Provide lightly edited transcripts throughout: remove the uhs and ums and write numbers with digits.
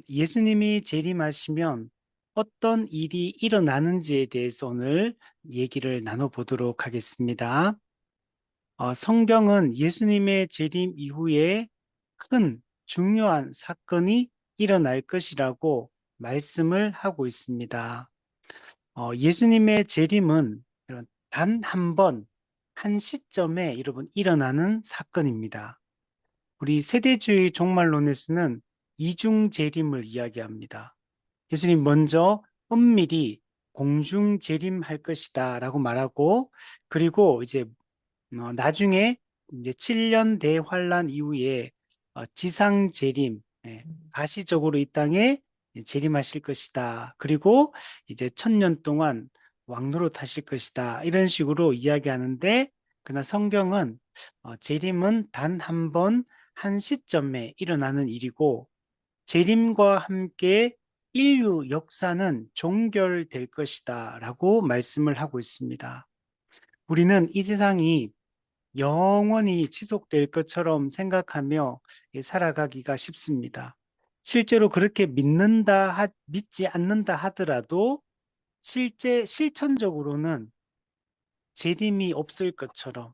예수님이 재림하시면 어떤 일이 일어나는지에 대해서 오늘 얘기를 나눠보도록 하겠습니다. 성경은 예수님의 재림 이후에 큰 중요한 사건이 일어날 것이라고 말씀을 하고 있습니다. 예수님의 재림은 단 한 번, 한 시점에 여러분 일어나는 사건입니다. 우리 세대주의 종말론에서는 이중 재림을 이야기합니다. 예수님 먼저 은밀히 공중 재림할 것이다 라고 말하고, 그리고 이제 나중에 이제 7년 대환란 이후에 지상 재림, 가시적으로 이 땅에 재림하실 것이다. 그리고 이제 1000년 동안 왕노릇 하실 것이다. 이런 식으로 이야기하는데, 그러나 성경은 재림은 단 한 번, 한 시점에 일어나는 일이고, 재림과 함께 인류 역사는 종결될 것이다 라고 말씀을 하고 있습니다. 우리는 이 세상이 영원히 지속될 것처럼 생각하며 살아가기가 쉽습니다. 실제로 그렇게 믿지 않는다 하더라도 실천적으로는 재림이 없을 것처럼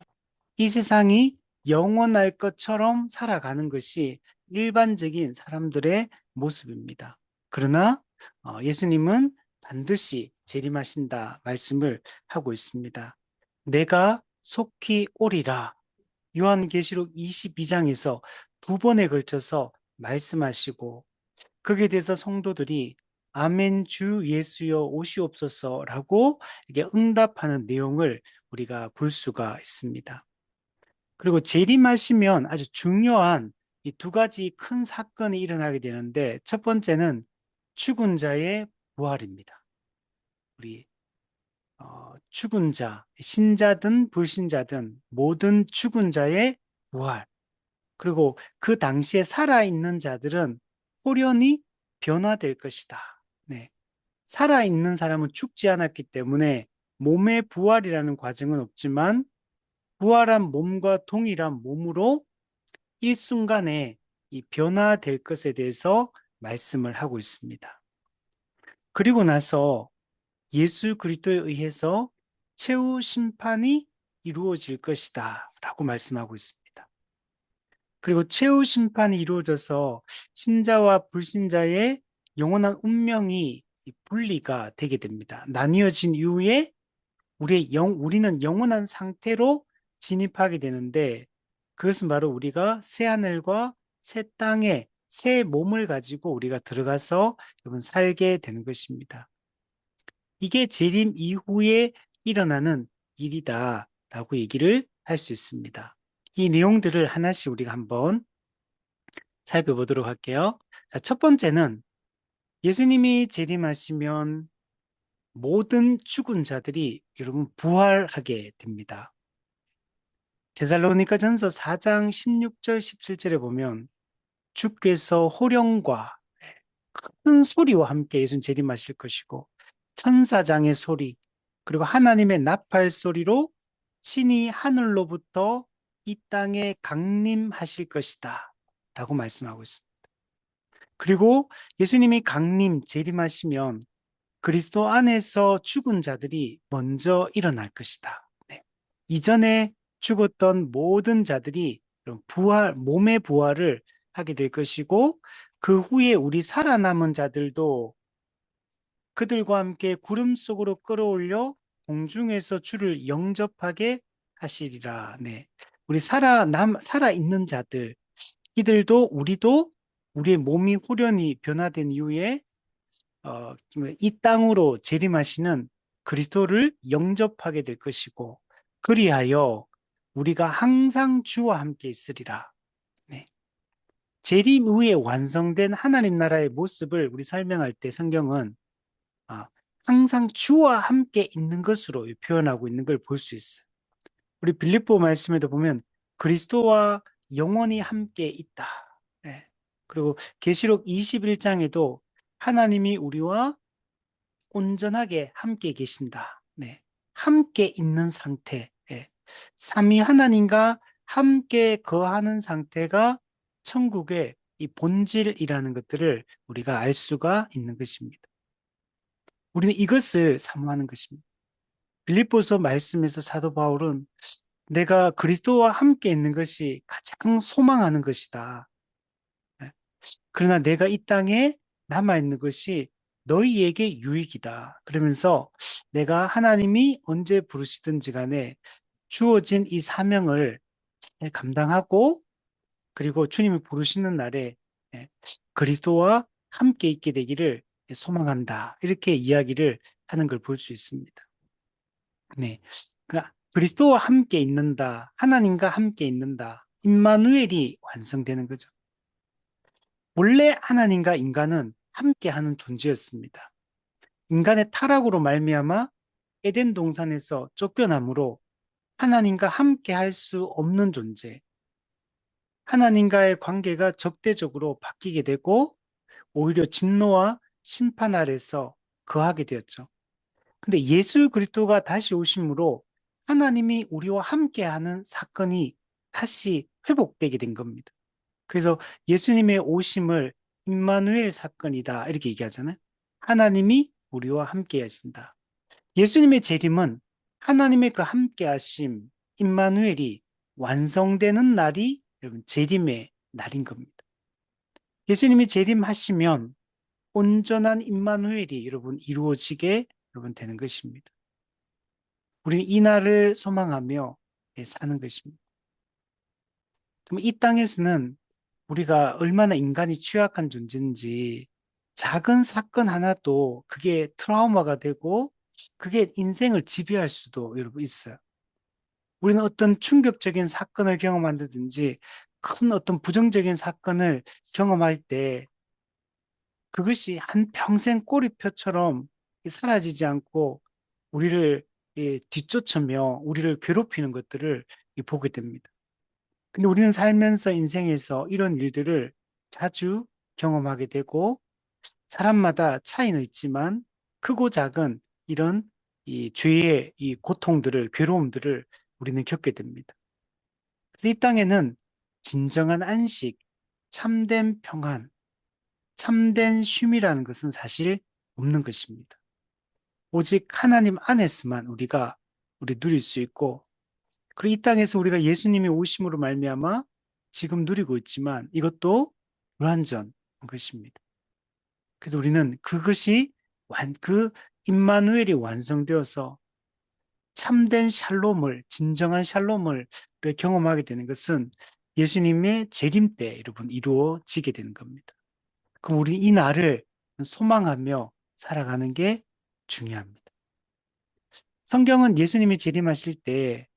이 세상이 영원할 것처럼 살아가는 것이 일반적인 사람들의 모습입니다. 그러나 예수님은 반드시 재림하신다 말씀을 하고 있습니다. 내가 속히 오리라. 요한계시록 22장에서 두 번에 걸쳐서 말씀하시고, 거기에 대해서 성도들이 아멘 주 예수여 오시옵소서라고 이게 응답하는 내용을 우리가 볼 수가 있습니다. 그리고 재림하시면 아주 중요한 이 두 가지 큰 사건이 일어나게 되는데, 첫 번째는 죽은 자의 부활입니다. 우리 죽은 자, 신자든 불신자든 모든 죽은 자의 부활. 그리고 그 당시에 살아있는 자들은 호련히 변화될 것이다. 네. 살아있는 사람은 죽지 않았기 때문에 몸의 부활이라는 과정은 없지만, 부활한 몸과 동일한 몸으로 일순간에 이 변화될 것에 대해서 말씀을 하고 있습니다. 그리고 나서 예수 그리스도에 의해서 최후 심판이 이루어질 것이다 라고 말씀하고 있습니다. 그리고 최후 심판이 이루어져서 신자와 불신자의 영원한 운명이 분리가 되게 됩니다. 나뉘어진 이후에 우리는 영원한 상태로 진입하게 되는데, 그것은 바로 우리가 새 하늘과 새 땅에 새 몸을 가지고 우리가 들어가서 여러분 살게 되는 것입니다. 이게 재림 이후에 일어나는 일이다라고 얘기를 할 수 있습니다. 이 내용들을 하나씩 우리가 한번 살펴보도록 할게요. 자, 첫 번째는 예수님이 재림하시면 모든 죽은 자들이 여러분 부활하게 됩니다. 데살로니가 전서 4장 16절 17절에 보면 주께서 호령과 큰 소리와 함께 예수님 재림하실 것이고, 천사장의 소리, 그리고 하나님의 나팔 소리로 신이 하늘로부터 이 땅에 강림하실 것이다 라고 말씀하고 있습니다. 그리고 예수님이 재림하시면 그리스도 안에서 죽은 자들이 먼저 일어날 것이다. 네. 이전에 죽었던 모든 자들이 몸의 부활을 하게 될 것이고, 그 후에 우리 살아남은 자들도 그들과 함께 구름 속으로 끌어올려 공중에서 주를 영접하게 하시리라. 네. 우리 살아있는 자들, 우리도 우리의 몸이 호련히 변화된 이후에 이 땅으로 재림하시는 그리스도를 영접하게 될 것이고, 그리하여 우리가 항상 주와 함께 있으리라. 네. 재림 후에 완성된 하나님 나라의 모습을 우리 설명할 때 성경은 항상 주와 함께 있는 것으로 표현하고 있는 걸 볼 수 있어요. 우리 빌립보 말씀에도 보면 그리스도와 영원히 함께 있다. 네. 그리고 계시록 21장에도 하나님이 우리와 온전하게 함께 계신다. 네. 함께 있는 상태. 예. 삼위 하나님과 함께 거하는 상태가 천국의 이 본질이라는 것들을 우리가 알 수가 있는 것입니다. 우리는 이것을 사모하는 것입니다. 빌립보서 말씀에서 사도 바울은 내가 그리스도와 함께 있는 것이 가장 소망하는 것이다. 예. 그러나 내가 이 땅에 남아있는 것이 너희에게 유익이다. 그러면서 내가 하나님이 언제 부르시든지 간에 주어진 이 사명을 잘 감당하고 그리고 주님이 부르시는 날에 예, 그리스도와 함께 있게 되기를 소망한다. 이렇게 이야기를 하는 걸 볼 수 있습니다. 네. 그러니까 그리스도와 함께 있는다. 하나님과 함께 있는다. 임마누엘이 완성되는 거죠. 원래 하나님과 인간은 함께하는 존재였습니다. 인간의 타락으로 말미암아 에덴 동산에서 쫓겨남으로 하나님과 함께 할 수 없는 존재, 하나님과의 관계가 적대적으로 바뀌게 되고 오히려 진노와 심판 아래서 거하게 되었죠. 근데 예수 그리스도가 다시 오심으로 하나님이 우리와 함께하는 사건이 다시 회복되게 된 겁니다. 그래서 예수님의 오심을 임마누엘 사건이다 이렇게 얘기하잖아요. 하나님이 우리와 함께 하신다. 예수님의 재림은 하나님의 그 함께 하심 임마누엘이 완성되는 날이 여러분 재림의 날인 겁니다. 예수님이 재림하시면 온전한 임마누엘이 여러분 이루어지게 여러분 되는 것입니다. 우리는 이 날을 소망하며 사는 것입니다. 이 땅에서는 우리가 얼마나 인간이 취약한 존재인지 작은 사건 하나도 그게 트라우마가 되고 그게 인생을 지배할 수도 여러분 있어요. 우리는 어떤 충격적인 사건을 경험한다든지 큰 어떤 부정적인 사건을 경험할 때 그것이 한평생 꼬리표처럼 사라지지 않고 우리를 뒤쫓으며 우리를 괴롭히는 것들을 보게 됩니다. 근데 우리는 살면서 인생에서 이런 일들을 자주 경험하게 되고 사람마다 차이는 있지만 크고 작은 이런 이 죄의 이 고통들을 괴로움들을 우리는 겪게 됩니다. 그래서 이 땅에는 진정한 안식, 참된 평안, 참된 쉼이라는 것은 사실 없는 것입니다. 오직 하나님 안에서만 우리가 우리 누릴 수 있고 그리고 이 땅에서 우리가 예수님의 오심으로 말미암아 지금 누리고 있지만 이것도 불완전한 것입니다. 그래서 우리는 그것이 그 임마누엘이 완성되어서 참된 샬롬을 진정한 샬롬을 경험하게 되는 것은 예수님의 재림 때 여러분 이루어지게 되는 겁니다. 그럼 우리 이 날을 소망하며 살아가는 게 중요합니다. 성경은 예수님이 재림하실 때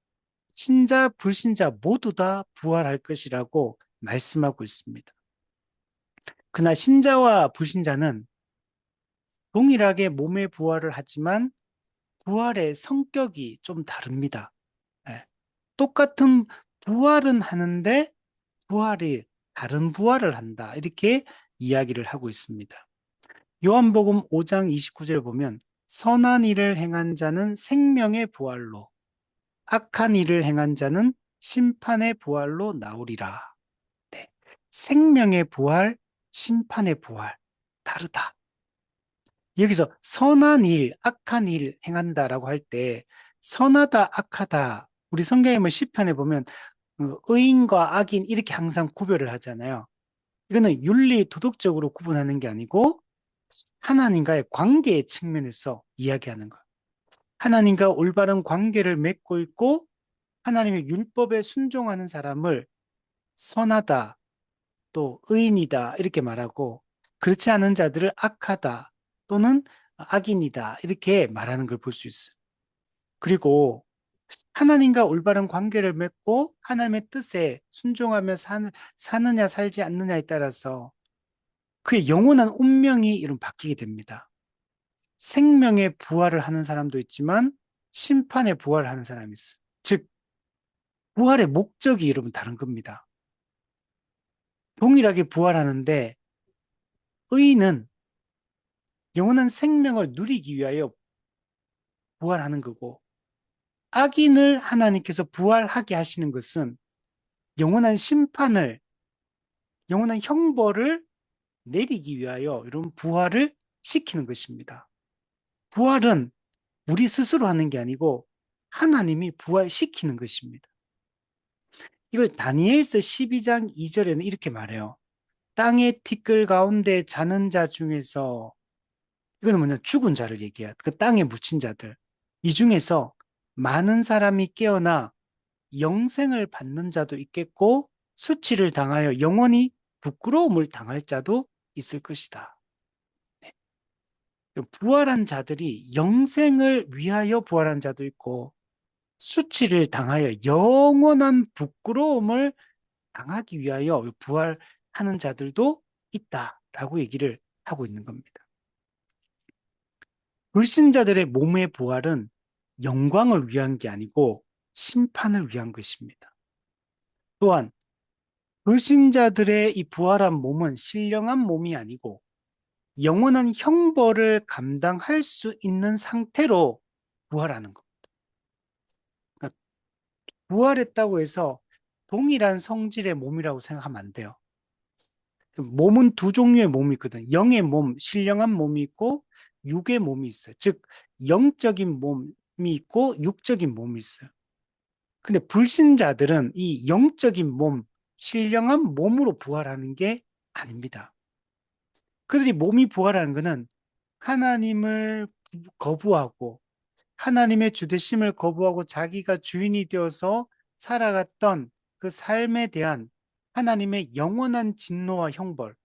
신자, 불신자 모두 다 부활할 것이라고 말씀하고 있습니다. 그러나 신자와 불신자는 동일하게 몸의 부활을 하지만 부활의 성격이 좀 다릅니다. 예. 똑같은 부활은 하는데 부활이 다른 부활을 한다. 이렇게 이야기를 하고 있습니다. 요한복음 5장 29절 보면 선한 일을 행한 자는 생명의 부활로 악한 일을 행한 자는 심판의 부활로 나오리라. 네. 생명의 부활, 심판의 부활, 다르다. 여기서 선한 일, 악한 일 행한다라고 할 때 선하다, 악하다. 우리 성경에 보면 시편에 보면 의인과 악인 이렇게 항상 구별을 하잖아요. 이거는 윤리, 도덕적으로 구분하는 게 아니고 하나님과의 관계의 측면에서 이야기하는 거예요. 하나님과 올바른 관계를 맺고 있고 하나님의 율법에 순종하는 사람을 선하다, 또 의인이다 이렇게 말하고 그렇지 않은 자들을 악하다 또는 악인이다 이렇게 말하는 걸 볼 수 있어요. 그리고 하나님과 올바른 관계를 맺고 하나님의 뜻에 순종하며 사느냐 살지 않느냐에 따라서 그의 영원한 운명이 이런 바뀌게 됩니다. 생명의 부활을 하는 사람도 있지만 심판의 부활을 하는 사람이 있어요. 즉 부활의 목적이 여러분 다른 겁니다. 동일하게 부활하는데 의인은 영원한 생명을 누리기 위하여 부활하는 거고 악인을 하나님께서 부활하게 하시는 것은 영원한 심판을 영원한 형벌을 내리기 위하여 이런 부활을 시키는 것입니다. 부활은 우리 스스로 하는 게 아니고 하나님이 부활시키는 것입니다. 이걸 다니엘서 12장 2절에는 이렇게 말해요. 땅의 티끌 가운데 자는 자 중에서, 이거는 뭐냐, 죽은 자를 얘기해요. 그 땅에 묻힌 자들. 이 중에서 많은 사람이 깨어나 영생을 받는 자도 있겠고 수치를 당하여 영원히 부끄러움을 당할 자도 있을 것이다. 네. 부활한 자들이 영생을 위하여 부활한 자도 있고 수치를 당하여 영원한 부끄러움을 당하기 위하여 부활하는 자들도 있다라고 얘기를 하고 있는 겁니다. 불신자들의 몸의 부활은 영광을 위한 게 아니고 심판을 위한 것입니다. 또한 불신자들의 이 부활한 몸은 신령한 몸이 아니고 영원한 형벌을 감당할 수 있는 상태로 부활하는 것. 그러니까 부활했다고 해서 동일한 성질의 몸이라고 생각하면 안 돼요. 몸은 두 종류의 몸이 있거든. 영의 몸, 신령한 몸이 있고 육의 몸이 있어요. 즉 영적인 몸이 있고 육적인 몸이 있어요. 근데 불신자들은 이 영적인 몸, 신령한 몸으로 부활하는 게 아닙니다. 그들이 몸이 부활하는 것은 하나님을 거부하고 하나님의 주되심을 거부하고 자기가 주인이 되어서 살아갔던 그 삶에 대한 하나님의 영원한 진노와 형벌,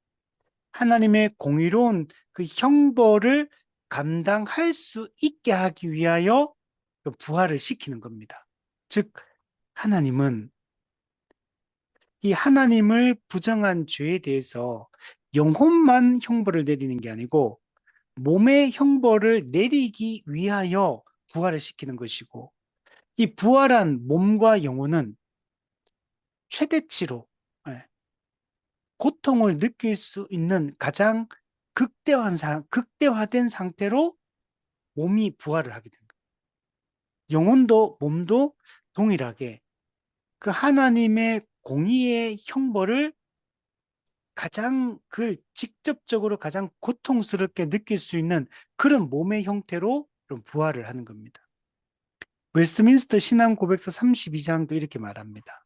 하나님의 공의로운 그 형벌을 감당할 수 있게 하기 위하여 그 부활을 시키는 겁니다. 즉, 하나님은 이 하나님을 부정한 죄에 대해서 영혼만 형벌을 내리는 게 아니고 몸의 형벌을 내리기 위하여 부활을 시키는 것이고 이 부활한 몸과 영혼은 최대치로 예, 고통을 느낄 수 있는 가장 극대화된 상태로 몸이 부활을 하게 된 거예요. 영혼도 몸도 동일하게 그 하나님의 공의의 형벌을 가장 그 직접적으로 가장 고통스럽게 느낄 수 있는 그런 몸의 형태로 부활을 하는 겁니다. 웨스트민스터 신앙 고백서 32장도 이렇게 말합니다.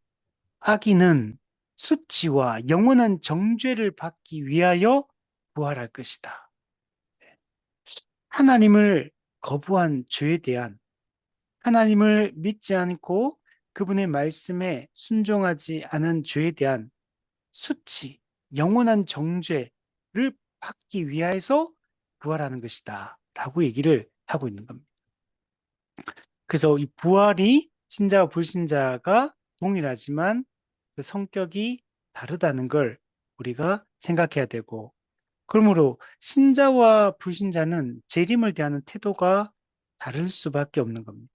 악인은 수치와 영원한 정죄를 받기 위하여 부활할 것이다. 하나님을 거부한 죄에 대한 하나님을 믿지 않고 그분의 말씀에 순종하지 않은 죄에 대한 수치, 영원한 정죄를 받기 위해서 부활하는 것이다. 라고 얘기를 하고 있는 겁니다. 그래서 이 부활이 신자와 불신자가 동일하지만 그 성격이 다르다는 걸 우리가 생각해야 되고, 그러므로 신자와 불신자는 재림을 대하는 태도가 다를 수밖에 없는 겁니다.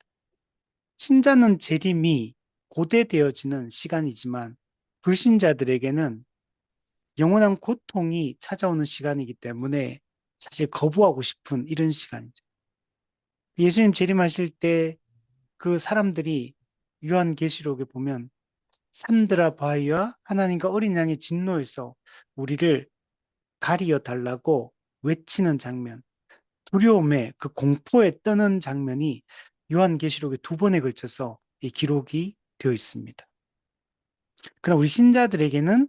신자는 재림이 고대되어지는 시간이지만 불신자들에게는 영원한 고통이 찾아오는 시간이기 때문에 사실 거부하고 싶은 이런 시간이죠. 예수님 재림하실 때 그 사람들이 요한계시록에 보면 산드라 바위와 하나님과 어린 양의 진노에서 우리를 가리어 달라고 외치는 장면, 두려움에 그 공포에 떠는 장면이 요한계시록에 두 번에 걸쳐서 이 기록이 되어 있습니다. 그러나 우리 신자들에게는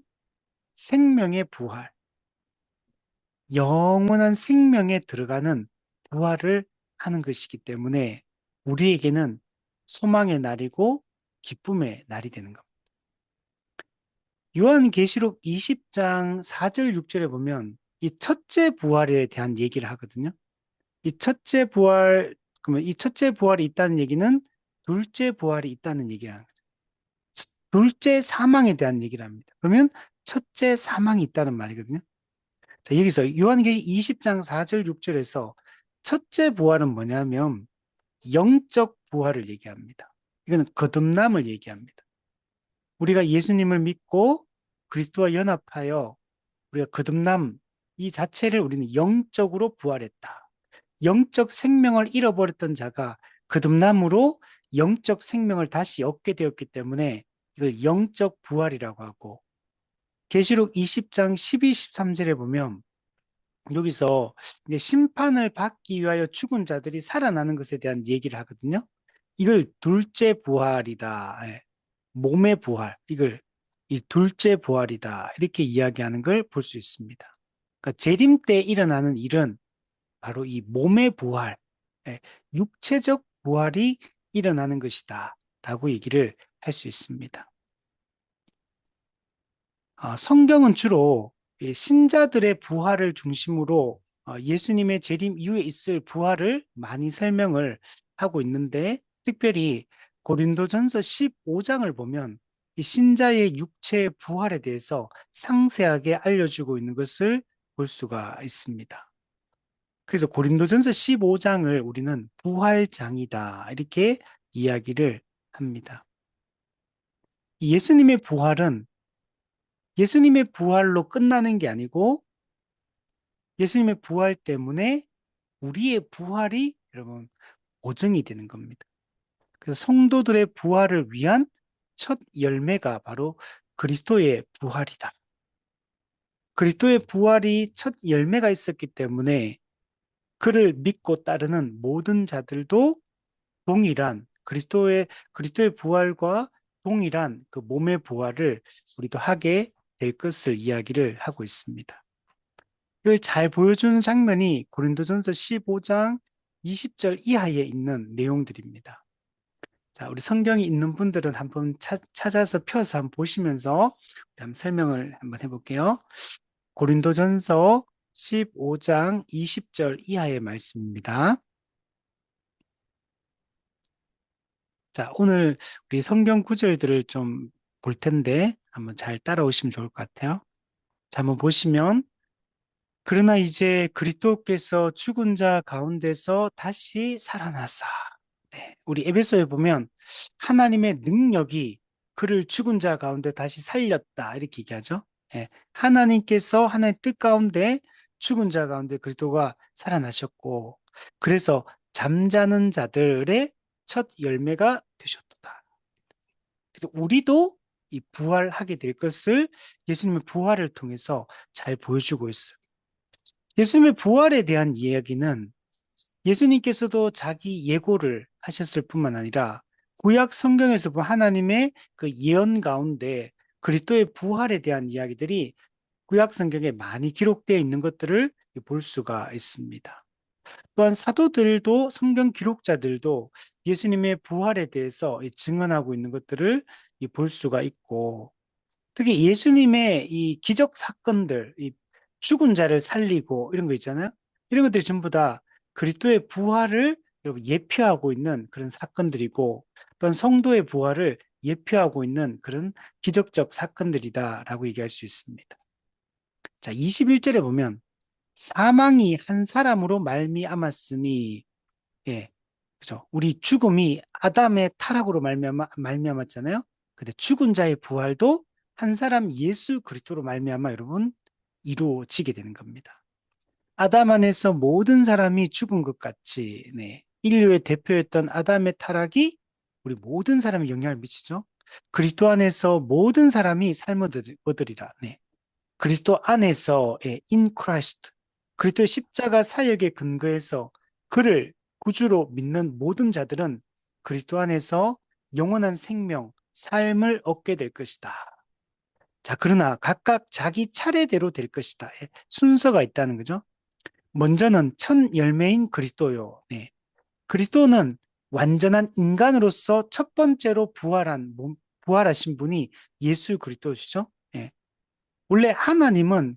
생명의 부활, 영원한 생명에 들어가는 부활을 하는 것이기 때문에 우리에게는 소망의 날이고 기쁨의 날이 되는 겁니다. 요한계시록 20장 4절 6절에 보면 이 첫째 부활에 대한 얘기를 하거든요. 이 첫째 부활, 그러면 이 첫째 부활이 있다는 얘기는 둘째 부활이 있다는 얘기를 하는 거죠. 둘째 사망에 대한 얘기를 합니다. 그러면 첫째 사망이 있다는 말이거든요. 자, 여기서 요한계시록 20장 4절 6절에서 첫째 부활은 뭐냐면 영적 부활을 얘기합니다. 이거는 거듭남을 얘기합니다. 우리가 예수님을 믿고 그리스도와 연합하여 우리가 거듭남 이 자체를 우리는 영적으로 부활했다. 영적 생명을 잃어버렸던 자가 거듭남으로 영적 생명을 다시 얻게 되었기 때문에 이걸 영적 부활이라고 하고 계시록 20장 12, 13절에 보면 여기서 이제 심판을 받기 위하여 죽은 자들이 살아나는 것에 대한 얘기를 하거든요. 이걸 둘째 부활이다. 예. 몸의 부활. 이걸 이 둘째 부활이다. 이렇게 이야기하는 걸 볼 수 있습니다. 그러니까 재림 때 일어나는 일은 바로 이 몸의 부활, 예, 육체적 부활이 일어나는 것이다. 라고 얘기를 할 수 있습니다. 성경은 주로 신자들의 부활을 중심으로 예수님의 재림 이후에 있을 부활을 많이 설명을 하고 있는데, 특별히 고린도전서 15장을 보면 이 신자의 육체의 부활에 대해서 상세하게 알려주고 있는 것을 볼 수가 있습니다. 그래서 고린도전서 15장을 우리는 부활장이다 이렇게 이야기를 합니다. 예수님의 부활은 예수님의 부활로 끝나는 게 아니고 예수님의 부활 때문에 우리의 부활이 여러분 보증이 되는 겁니다. 그래서 성도들의 부활을 위한 첫 열매가 바로 그리스도의 부활이다. 그리스도의 부활이 첫 열매가 있었기 때문에 그를 믿고 따르는 모든 자들도 동일한 그리스도의 부활과 동일한 그 몸의 부활을 우리도 하게 될 것을 이야기를 하고 있습니다. 이걸 잘 보여주는 장면이 고린도전서 15장 20절 이하에 있는 내용들입니다. 자, 우리 성경이 있는 분들은 한번 찾아서 펴서 한번 보시면서 한번 설명을 한번 해볼게요. 고린도전서 15장 20절 이하의 말씀입니다. 자, 오늘 우리 성경 구절들을 좀 볼 텐데 한번 잘 따라오시면 좋을 것 같아요. 자, 한번 보시면 그러나 이제 그리스도께서 죽은 자 가운데서 다시 살아나사. 네, 우리 에베소에 보면 하나님의 능력이 그를 죽은 자 가운데 다시 살렸다 이렇게 얘기하죠. 예, 하나님께서 하나님의 뜻 가운데 죽은 자 가운데 그리스도가 살아나셨고 그래서 잠자는 자들의 첫 열매가 되셨다. 그래서 우리도 이 부활하게 될 것을 예수님의 부활을 통해서 잘 보여주고 있어요. 예수님의 부활에 대한 이야기는 예수님께서도 자기 예고를 하셨을 뿐만 아니라 구약 성경에서 본 하나님의 그 예언 가운데 그리스도의 부활에 대한 이야기들이 구약 성경에 많이 기록되어 있는 것들을 볼 수가 있습니다. 또한 사도들도 성경 기록자들도 예수님의 부활에 대해서 증언하고 있는 것들을 볼 수가 있고 특히 예수님의 이 기적 사건들, 이 죽은 자를 살리고 이런 거 있잖아요. 이런 것들이 전부 다 그리스도의 부활을 예표하고 있는 그런 사건들이고 또한 성도의 부활을 예표하고 있는 그런 기적적 사건들이다라고 얘기할 수 있습니다. 자, 21절에 보면 사망이 한 사람으로 말미암았으니 예. 그죠? 우리 죽음이 아담의 타락으로 말미암았잖아요. 근데 죽은 자의 부활도 한 사람 예수 그리스도로 말미암아 여러분 이루어지게 되는 겁니다. 아담 안에서 모든 사람이 죽은 것 같이 네. 인류의 대표였던 아담의 타락이 우리 모든 사람에 영향을 미치죠. 그리스도 안에서 모든 사람이 삶을 얻으리라. 네. 그리스도 안에서 in Christ 그리스도의 십자가 사역에 근거해서 그를 구주로 믿는 모든 자들은 그리스도 안에서 영원한 생명, 삶을 얻게 될 것이다. 자, 그러나 각각 자기 차례대로 될 것이다. 순서가 있다는 거죠. 먼저는 첫 열매인 그리스도요. 네. 그리스도는 완전한 인간으로서 첫 번째로 부활하신 분이 예수 그리스도시죠. 예. 원래 하나님은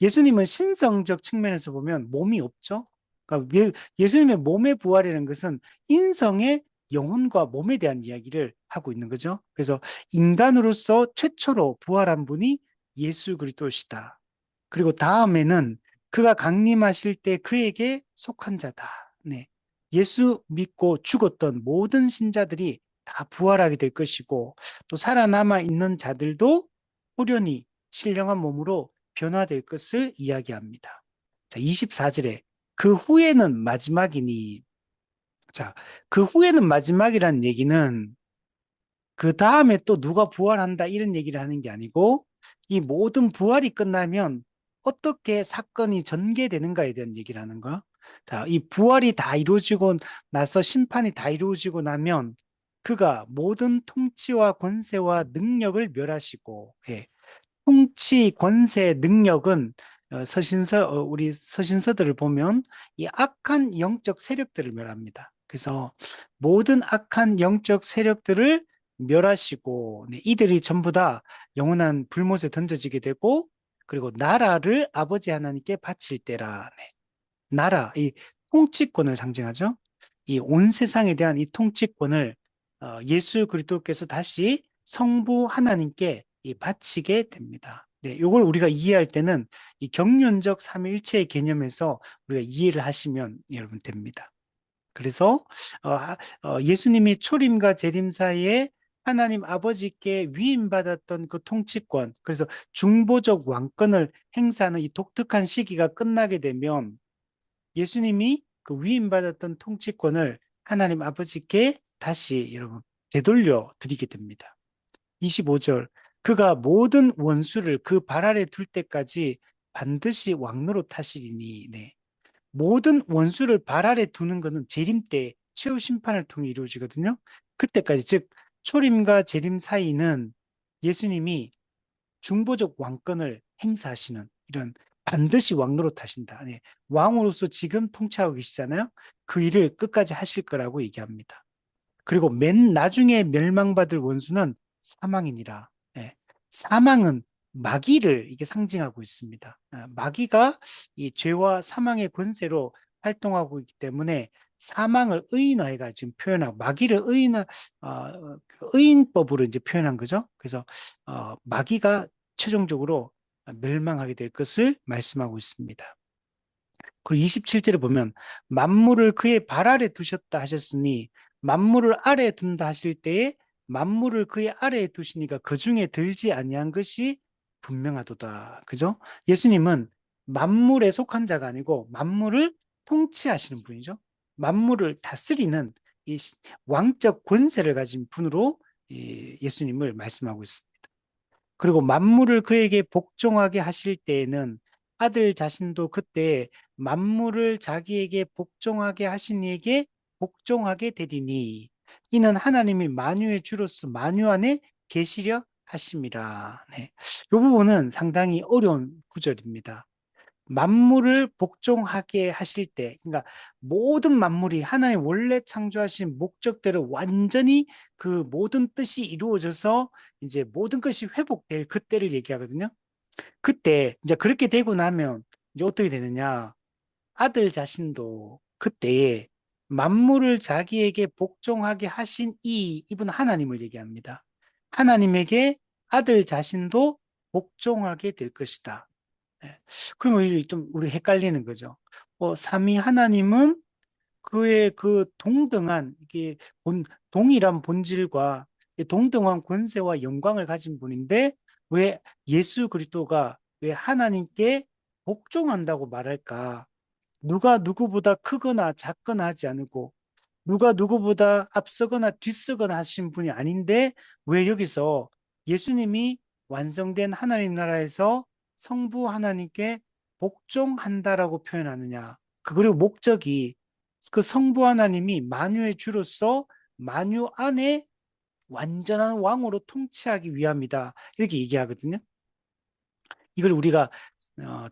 예수님은 신성적 측면에서 보면 몸이 없죠. 그러니까 예수님의 몸의 부활이라는 것은 인성의 영혼과 몸에 대한 이야기를 하고 있는 거죠. 그래서 인간으로서 최초로 부활한 분이 예수 그리스도시다. 그리고 다음에는 그가 강림하실 때 그에게 속한 자다. 네. 예수 믿고 죽었던 모든 신자들이 다 부활하게 될 것이고 또 살아남아 있는 자들도 호련히 신령한 몸으로 변화될 것을 이야기합니다. 자, 24절에 그 후에는 마지막이니 자, 그 후에는 마지막이란 얘기는 그 다음에 또 누가 부활한다 이런 얘기를 하는 게 아니고 이 모든 부활이 끝나면 어떻게 사건이 전개되는가에 대한 얘기를 하는 거야. 자, 이 부활이 다 이루어지고 나서 심판이 다 이루어지고 나면 그가 모든 통치와 권세와 능력을 멸하시고, 예. 통치, 권세, 능력은 우리 서신서들을 보면 이 악한 영적 세력들을 멸합니다. 그래서 모든 악한 영적 세력들을 멸하시고, 네, 이들이 전부 다 영원한 불못에 던져지게 되고, 그리고 나라를 아버지 하나님께 바칠 때라. 네. 나라, 이 통치권을 상징하죠. 이 온 세상에 대한 이 통치권을 예수 그리스도께서 다시 성부 하나님께 바치게 됩니다. 네, 이걸 우리가 이해할 때는 이 경륜적 삼위일체의 개념에서 우리가 이해를 하시면 여러분 됩니다. 그래서 예수님이 초림과 재림 사이에 하나님 아버지께 위임받았던 그 통치권, 그래서 중보적 왕권을 행사하는 이 독특한 시기가 끝나게 되면 예수님이 그 위임받았던 통치권을 하나님 아버지께 다시 여러분 되돌려 드리게 됩니다. 25절. 그가 모든 원수를 그 발 아래 둘 때까지 반드시 왕노로 타시리니. 네. 모든 원수를 발 아래 두는 것은 재림 때 최후 심판을 통해 이루어지거든요. 그때까지 즉 초림과 재림 사이는 예수님이 중보적 왕권을 행사하시는 이런 반드시 왕노릇 하신다. 네. 왕으로서 지금 통치하고 계시잖아요. 그 일을 끝까지 하실 거라고 얘기합니다. 그리고 맨 나중에 멸망받을 원수는 사망이니라. 예. 사망은 마귀를 이게 상징하고 있습니다. 마귀가 이 죄와 사망의 권세로 활동하고 있기 때문에 사망을 의인화해가 지금 표현하고 마귀를 의인법으로 이제 표현한 거죠. 그래서 마귀가 최종적으로 멸망하게 될 것을 말씀하고 있습니다. 그리고 27절에 보면 만물을 그의 발 아래 두셨다 하셨으니 만물을 아래에 둔다 하실 때에 만물을 그의 아래에 두시니까 그 중에 들지 아니한 것이 분명하도다. 그죠? 예수님은 만물에 속한 자가 아니고 만물을 통치하시는 분이죠. 만물을 다스리는 이 왕적 권세를 가진 분으로 예수님을 말씀하고 있습니다. 그리고 만물을 그에게 복종하게 하실 때에는 아들 자신도 그때 만물을 자기에게 복종하게 하신 이에게 복종하게 되리니 이는 하나님이 만유의 주로서 만유 안에 계시려 하심이라. 네. 이 부분은 상당히 어려운 구절입니다. 만물을 복종하게 하실 때, 그러니까 모든 만물이 하나님 원래 창조하신 목적대로 완전히 그 모든 뜻이 이루어져서 이제 모든 것이 회복될 그때를 얘기하거든요. 그때 이제 그렇게 되고 나면 이제 어떻게 되느냐? 아들 자신도 그때에 만물을 자기에게 복종하게 하신 이분 하나님을 얘기합니다. 하나님에게 아들 자신도 복종하게 될 것이다. 예. 그러면 이게 좀 우리 헷갈리는 거죠. 삼위 하나님은 그의 그 동등한 이게 동일한 본질과 동등한 권세와 영광을 가진 분인데 왜 예수 그리스도가 왜 하나님께 복종한다고 말할까? 누가 누구보다 크거나 작거나 하지 않고 누가 누구보다 앞서거나 뒤서거나 하신 분이 아닌데 왜 여기서 예수님이 완성된 하나님 나라에서 성부 하나님께 복종한다라고 표현하느냐. 그리고 목적이 그 성부 하나님이 만유의 주로서 만유 안에 완전한 왕으로 통치하기 위함이다. 이렇게 얘기하거든요. 이걸 우리가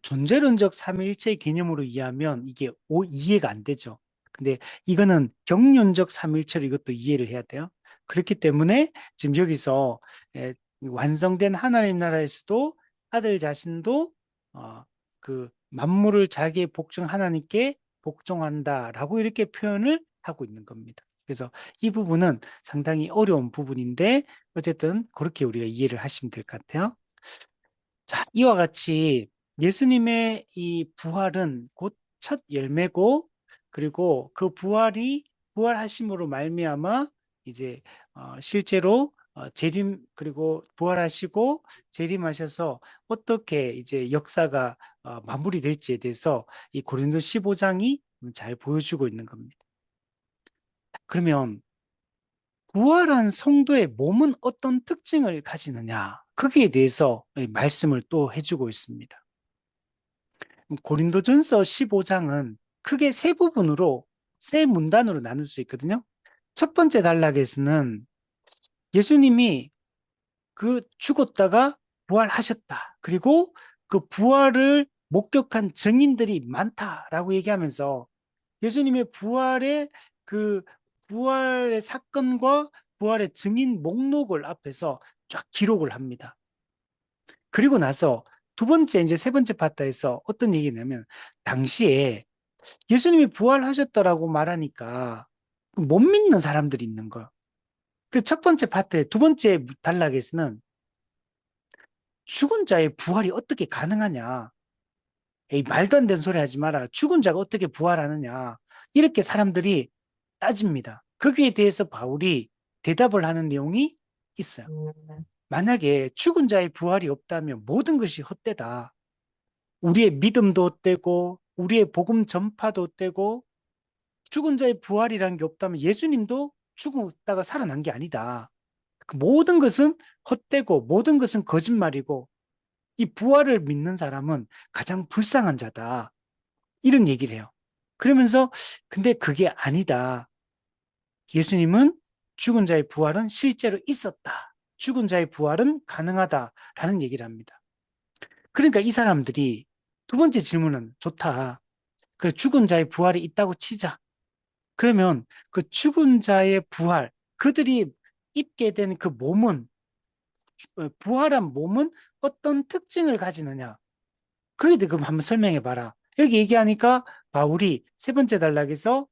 존재론적 삼위일체의 개념으로 이해하면 이게 이해가 안 되죠. 근데 이거는 경륜적 삼위일체로 이것도 이해를 해야 돼요. 그렇기 때문에 지금 여기서 완성된 하나님 나라에서도 아들 자신도 그 만물을 자기의 복종 하나님께 복종한다라고 이렇게 표현을 하고 있는 겁니다. 그래서 이 부분은 상당히 어려운 부분인데 어쨌든 그렇게 우리가 이해를 하시면 될 것 같아요. 자, 이와 같이 예수님의 이 부활은 곧 첫 열매고, 그리고 그 부활하심으로 말미암아 이제 실제로 재림 그리고 부활하시고 재림하셔서 어떻게 이제 역사가 마무리될지에 대해서 이 고린도 15장이 잘 보여주고 있는 겁니다. 그러면 부활한 성도의 몸은 어떤 특징을 가지느냐? 거기에 대해서 말씀을 또 해주고 있습니다. 고린도전서 15장은 크게 세 부분으로, 세 문단으로 나눌 수 있거든요. 첫 번째 단락에서는 예수님이 그 죽었다가 부활하셨다. 그리고 그 부활을 목격한 증인들이 많다라고 얘기하면서 예수님의 그 부활의 사건과 부활의 증인 목록을 앞에서 쫙 기록을 합니다. 그리고 나서 두 번째, 이제 세 번째 파트에서 어떤 얘기냐면, 당시에 예수님이 부활하셨다라고 말하니까 못 믿는 사람들이 있는 거예요. 그 첫 번째 파트, 두 번째 단락에서는 죽은 자의 부활이 어떻게 가능하냐. 에이, 말도 안 되는 소리 하지 마라. 죽은 자가 어떻게 부활하느냐. 이렇게 사람들이 따집니다. 거기에 대해서 바울이 대답을 하는 내용이 있어요. 만약에 죽은 자의 부활이 없다면 모든 것이 헛되다. 우리의 믿음도 헛되고, 우리의 복음 전파도 헛되고, 죽은 자의 부활이라는 게 없다면 예수님도 죽었다가 살아난 게 아니다. 그 모든 것은 헛되고, 모든 것은 거짓말이고, 이 부활을 믿는 사람은 가장 불쌍한 자다. 이런 얘기를 해요. 그러면서 근데 그게 아니다. 예수님은 죽은 자의 부활은 실제로 있었다. 죽은 자의 부활은 가능하다라는 얘기를 합니다. 그러니까 이 사람들이 두 번째 질문은 좋다. 그래, 죽은 자의 부활이 있다고 치자. 그러면 그 죽은 자의 부활, 그들이 입게 된 그 몸은, 부활한 몸은 어떤 특징을 가지느냐? 그에 대해 그럼 한번 설명해 봐라. 여기 얘기하니까 바울이 세 번째 단락에서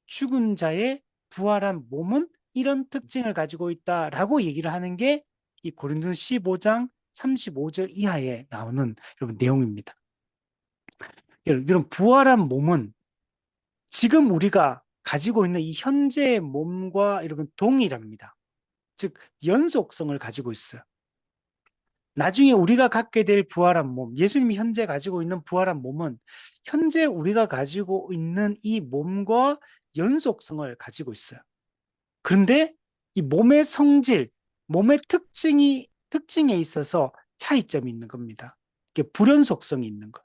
죽은 자의 부활한 몸은 이런 특징을 가지고 있다라고 얘기를 하는 게 이 고린도서 15장 35절 이하에 나오는 여러분 내용입니다. 여러분 부활한 몸은 지금 우리가 가지고 있는 이 현재의 몸과 여러분 동일합니다. 즉 연속성을 가지고 있어요. 나중에 우리가 갖게 될 부활한 몸, 예수님이 현재 가지고 있는 부활한 몸은 현재 우리가 가지고 있는 이 몸과 연속성을 가지고 있어요. 그런데 이 몸의 성질, 몸의 특징에 있어서 차이점이 있는 겁니다. 이게 불연속성이 있는 거.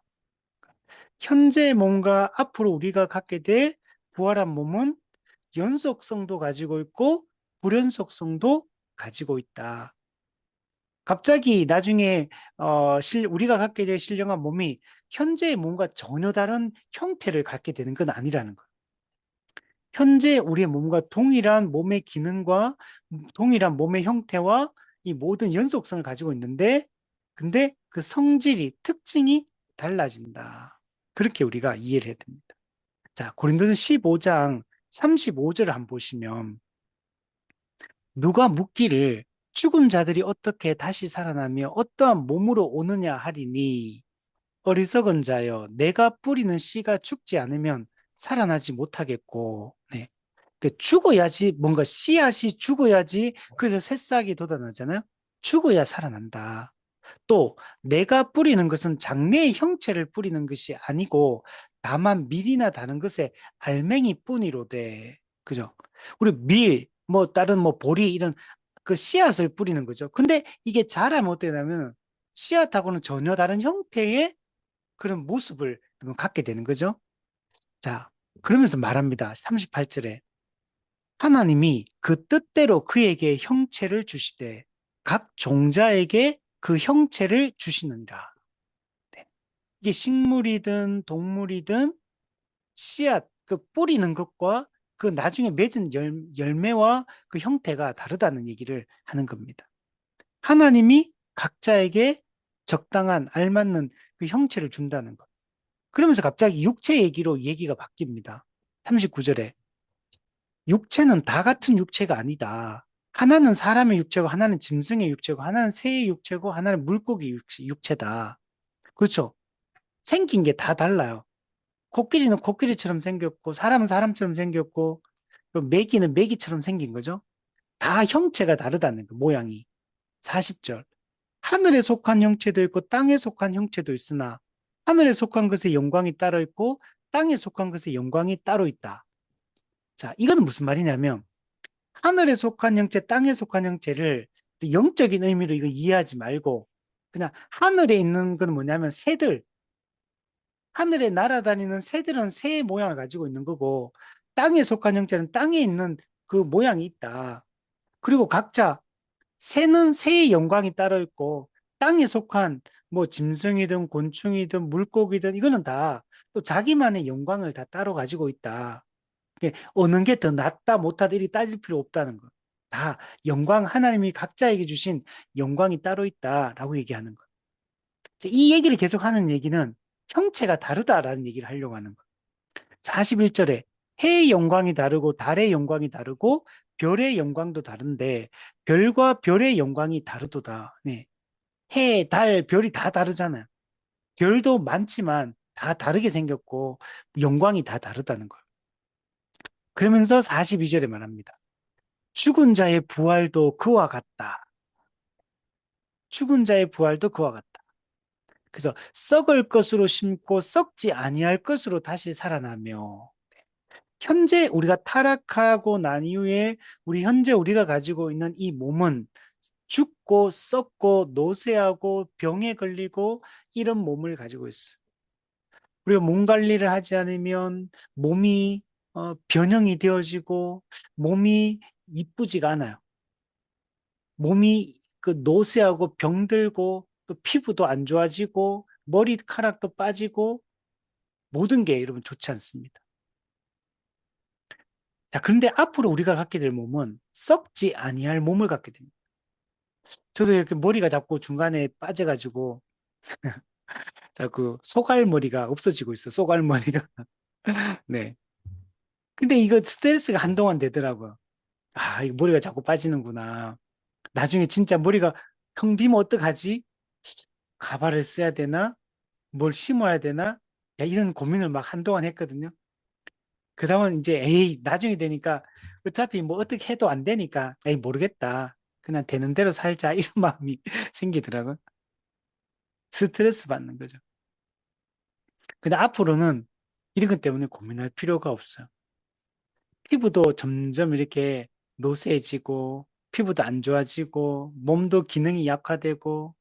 현재 몸과 앞으로 우리가 갖게 될 부활한 몸은 연속성도 가지고 있고 불연속성도 가지고 있다. 갑자기 나중에 우리가 갖게 될 신령한 몸이 현재의 몸과 전혀 다른 형태를 갖게 되는 건 아니라는 거예요. 현재 우리의 몸과 동일한 몸의 기능과 동일한 몸의 형태와 이 모든 연속성을 가지고 있는데, 근데 그 성질이, 특징이 달라진다. 그렇게 우리가 이해를 해야 됩니다. 자, 고린도서 15장 35절을 한번 보시면, 누가 묻기를 죽은 자들이 어떻게 다시 살아나며 어떠한 몸으로 오느냐 하리니, 어리석은 자여, 내가 뿌리는 씨가 죽지 않으면 살아나지 못하겠고, 네. 죽어야지, 뭔가 씨앗이 죽어야지, 그래서 새싹이 돋아나잖아요. 죽어야 살아난다. 또 내가 뿌리는 것은 장래의 형체를 뿌리는 것이 아니고 다만 밀이나 다른 것에 알맹이 뿐이로되. 그죠? 우리 밀, 뭐 다른 뭐 보리 이런 그 씨앗을 뿌리는 거죠. 근데 이게 자라면 어떻게 되냐면 씨앗하고는 전혀 다른 형태의 그런 모습을 갖게 되는 거죠. 자, 그러면서 말합니다. 38절에 하나님이 그 뜻대로 그에게 형체를 주시되 각 종자에게 그 형체를 주시느니라. 네. 이게 식물이든 동물이든 씨앗, 그 뿌리는 것과 그 나중에 맺은 열매와 그 형태가 다르다는 얘기를 하는 겁니다. 하나님이 각자에게 적당한 알맞는 그 형체를 준다는 것. 그러면서 갑자기 육체 얘기로 얘기가 바뀝니다. 39절에 육체는 다 같은 육체가 아니다. 하나는 사람의 육체고 하나는 짐승의 육체고 하나는 새의 육체고 하나는 물고기 육체다. 그렇죠? 생긴 게 다 달라요. 코끼리는 코끼리처럼 생겼고 사람은 사람처럼 생겼고 메기는 메기처럼 생긴 거죠. 다 형체가 다르다는 거, 모양이. 40절. 하늘에 속한 형체도 있고 땅에 속한 형체도 있으나 하늘에 속한 것의 영광이 따로 있고 땅에 속한 것의 영광이 따로 있다. 자, 이거는 무슨 말이냐면 하늘에 속한 형체, 땅에 속한 형체를 영적인 의미로 이거 이해하지 말고 그냥 하늘에 있는 건 뭐냐면 새들, 하늘에 날아다니는 새들은 새의 모양을 가지고 있는 거고 땅에 속한 형체는 땅에 있는 그 모양이 있다. 그리고 각자 새는 새의 영광이 따로 있고 땅에 속한 뭐 짐승이든 곤충이든 물고기든 이거는 다 또 자기만의 영광을 다 따로 가지고 있다. 어느 게 더 낫다 못하다 이리 따질 필요 없다는 거. 다 영광 하나님이 각자에게 주신 영광이 따로 있다라고 얘기하는 거. 이 얘기를 계속 하는 얘기는 형체가 다르다라는 얘기를 하려고 하는 거. 41절에 해의 영광이 다르고 달의 영광이 다르고 별의 영광도 다른데 별과 별의 영광이 다르도다. 네. 해, 달, 별이 다 다르잖아요. 별도 많지만 다 다르게 생겼고 영광이 다 다르다는 거예요. 그러면서 42절에 말합니다. 죽은 자의 부활도 그와 같다. 죽은 자의 부활도 그와 같다. 그래서 썩을 것으로 심고 썩지 아니할 것으로 다시 살아나며 현재 우리가 타락하고 난 이후에 현재 우리가 가지고 있는 이 몸은 죽고 썩고 노쇠하고 병에 걸리고 이런 몸을 가지고 있어. 우리가 몸 관리를 하지 않으면 몸이 변형이 되어지고 몸이 이쁘지가 않아요. 몸이 그 노쇠하고 병들고 또 피부도 안 좋아지고 머리카락도 빠지고 모든 게 여러분 좋지 않습니다. 자, 그런데 앞으로 우리가 갖게 될 몸은 썩지 아니할 몸을 갖게 됩니다. 저도 이렇게 머리가 자꾸 중간에 빠져가지고 자꾸 소갈머리가 없어지고 있어. 소갈머리가. 네. 근데 이거 스트레스가 한동안 되더라고요. 아, 이거 머리가 자꾸 빠지는구나. 나중에 진짜 머리가 텅 비면 어떡하지? 가발을 써야 되나? 뭘 심어야 되나? 야, 이런 고민을 막 한동안 했거든요. 그 다음은 이제, 에이, 나중에 되니까 어차피 뭐 어떻게 해도 안 되니까, 에이, 모르겠다. 그냥 되는 대로 살자. 이런 마음이 생기더라고요. 스트레스 받는 거죠. 근데 앞으로는 이런 것 때문에 고민할 필요가 없어요. 피부도 점점 이렇게 노쇠해지고, 피부도 안 좋아지고, 몸도 기능이 약화되고,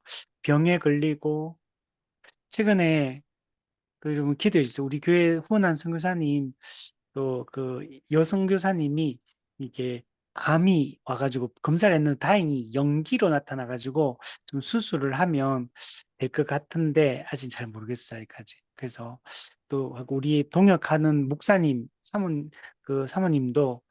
병에 걸리고, 최근에 그 여러분 기도해 주세요. 우리 교회 후원한 선교사님 또 그 여성 교사님이 이게 암이 와가지고 검사를 했는데 다행히 연기로 나타나가지고 좀 수술을 하면 될 것 같은데 아직 잘 모르겠어요, 아직까지. 그래서 또 우리 동역하는 목사님 그 사모님도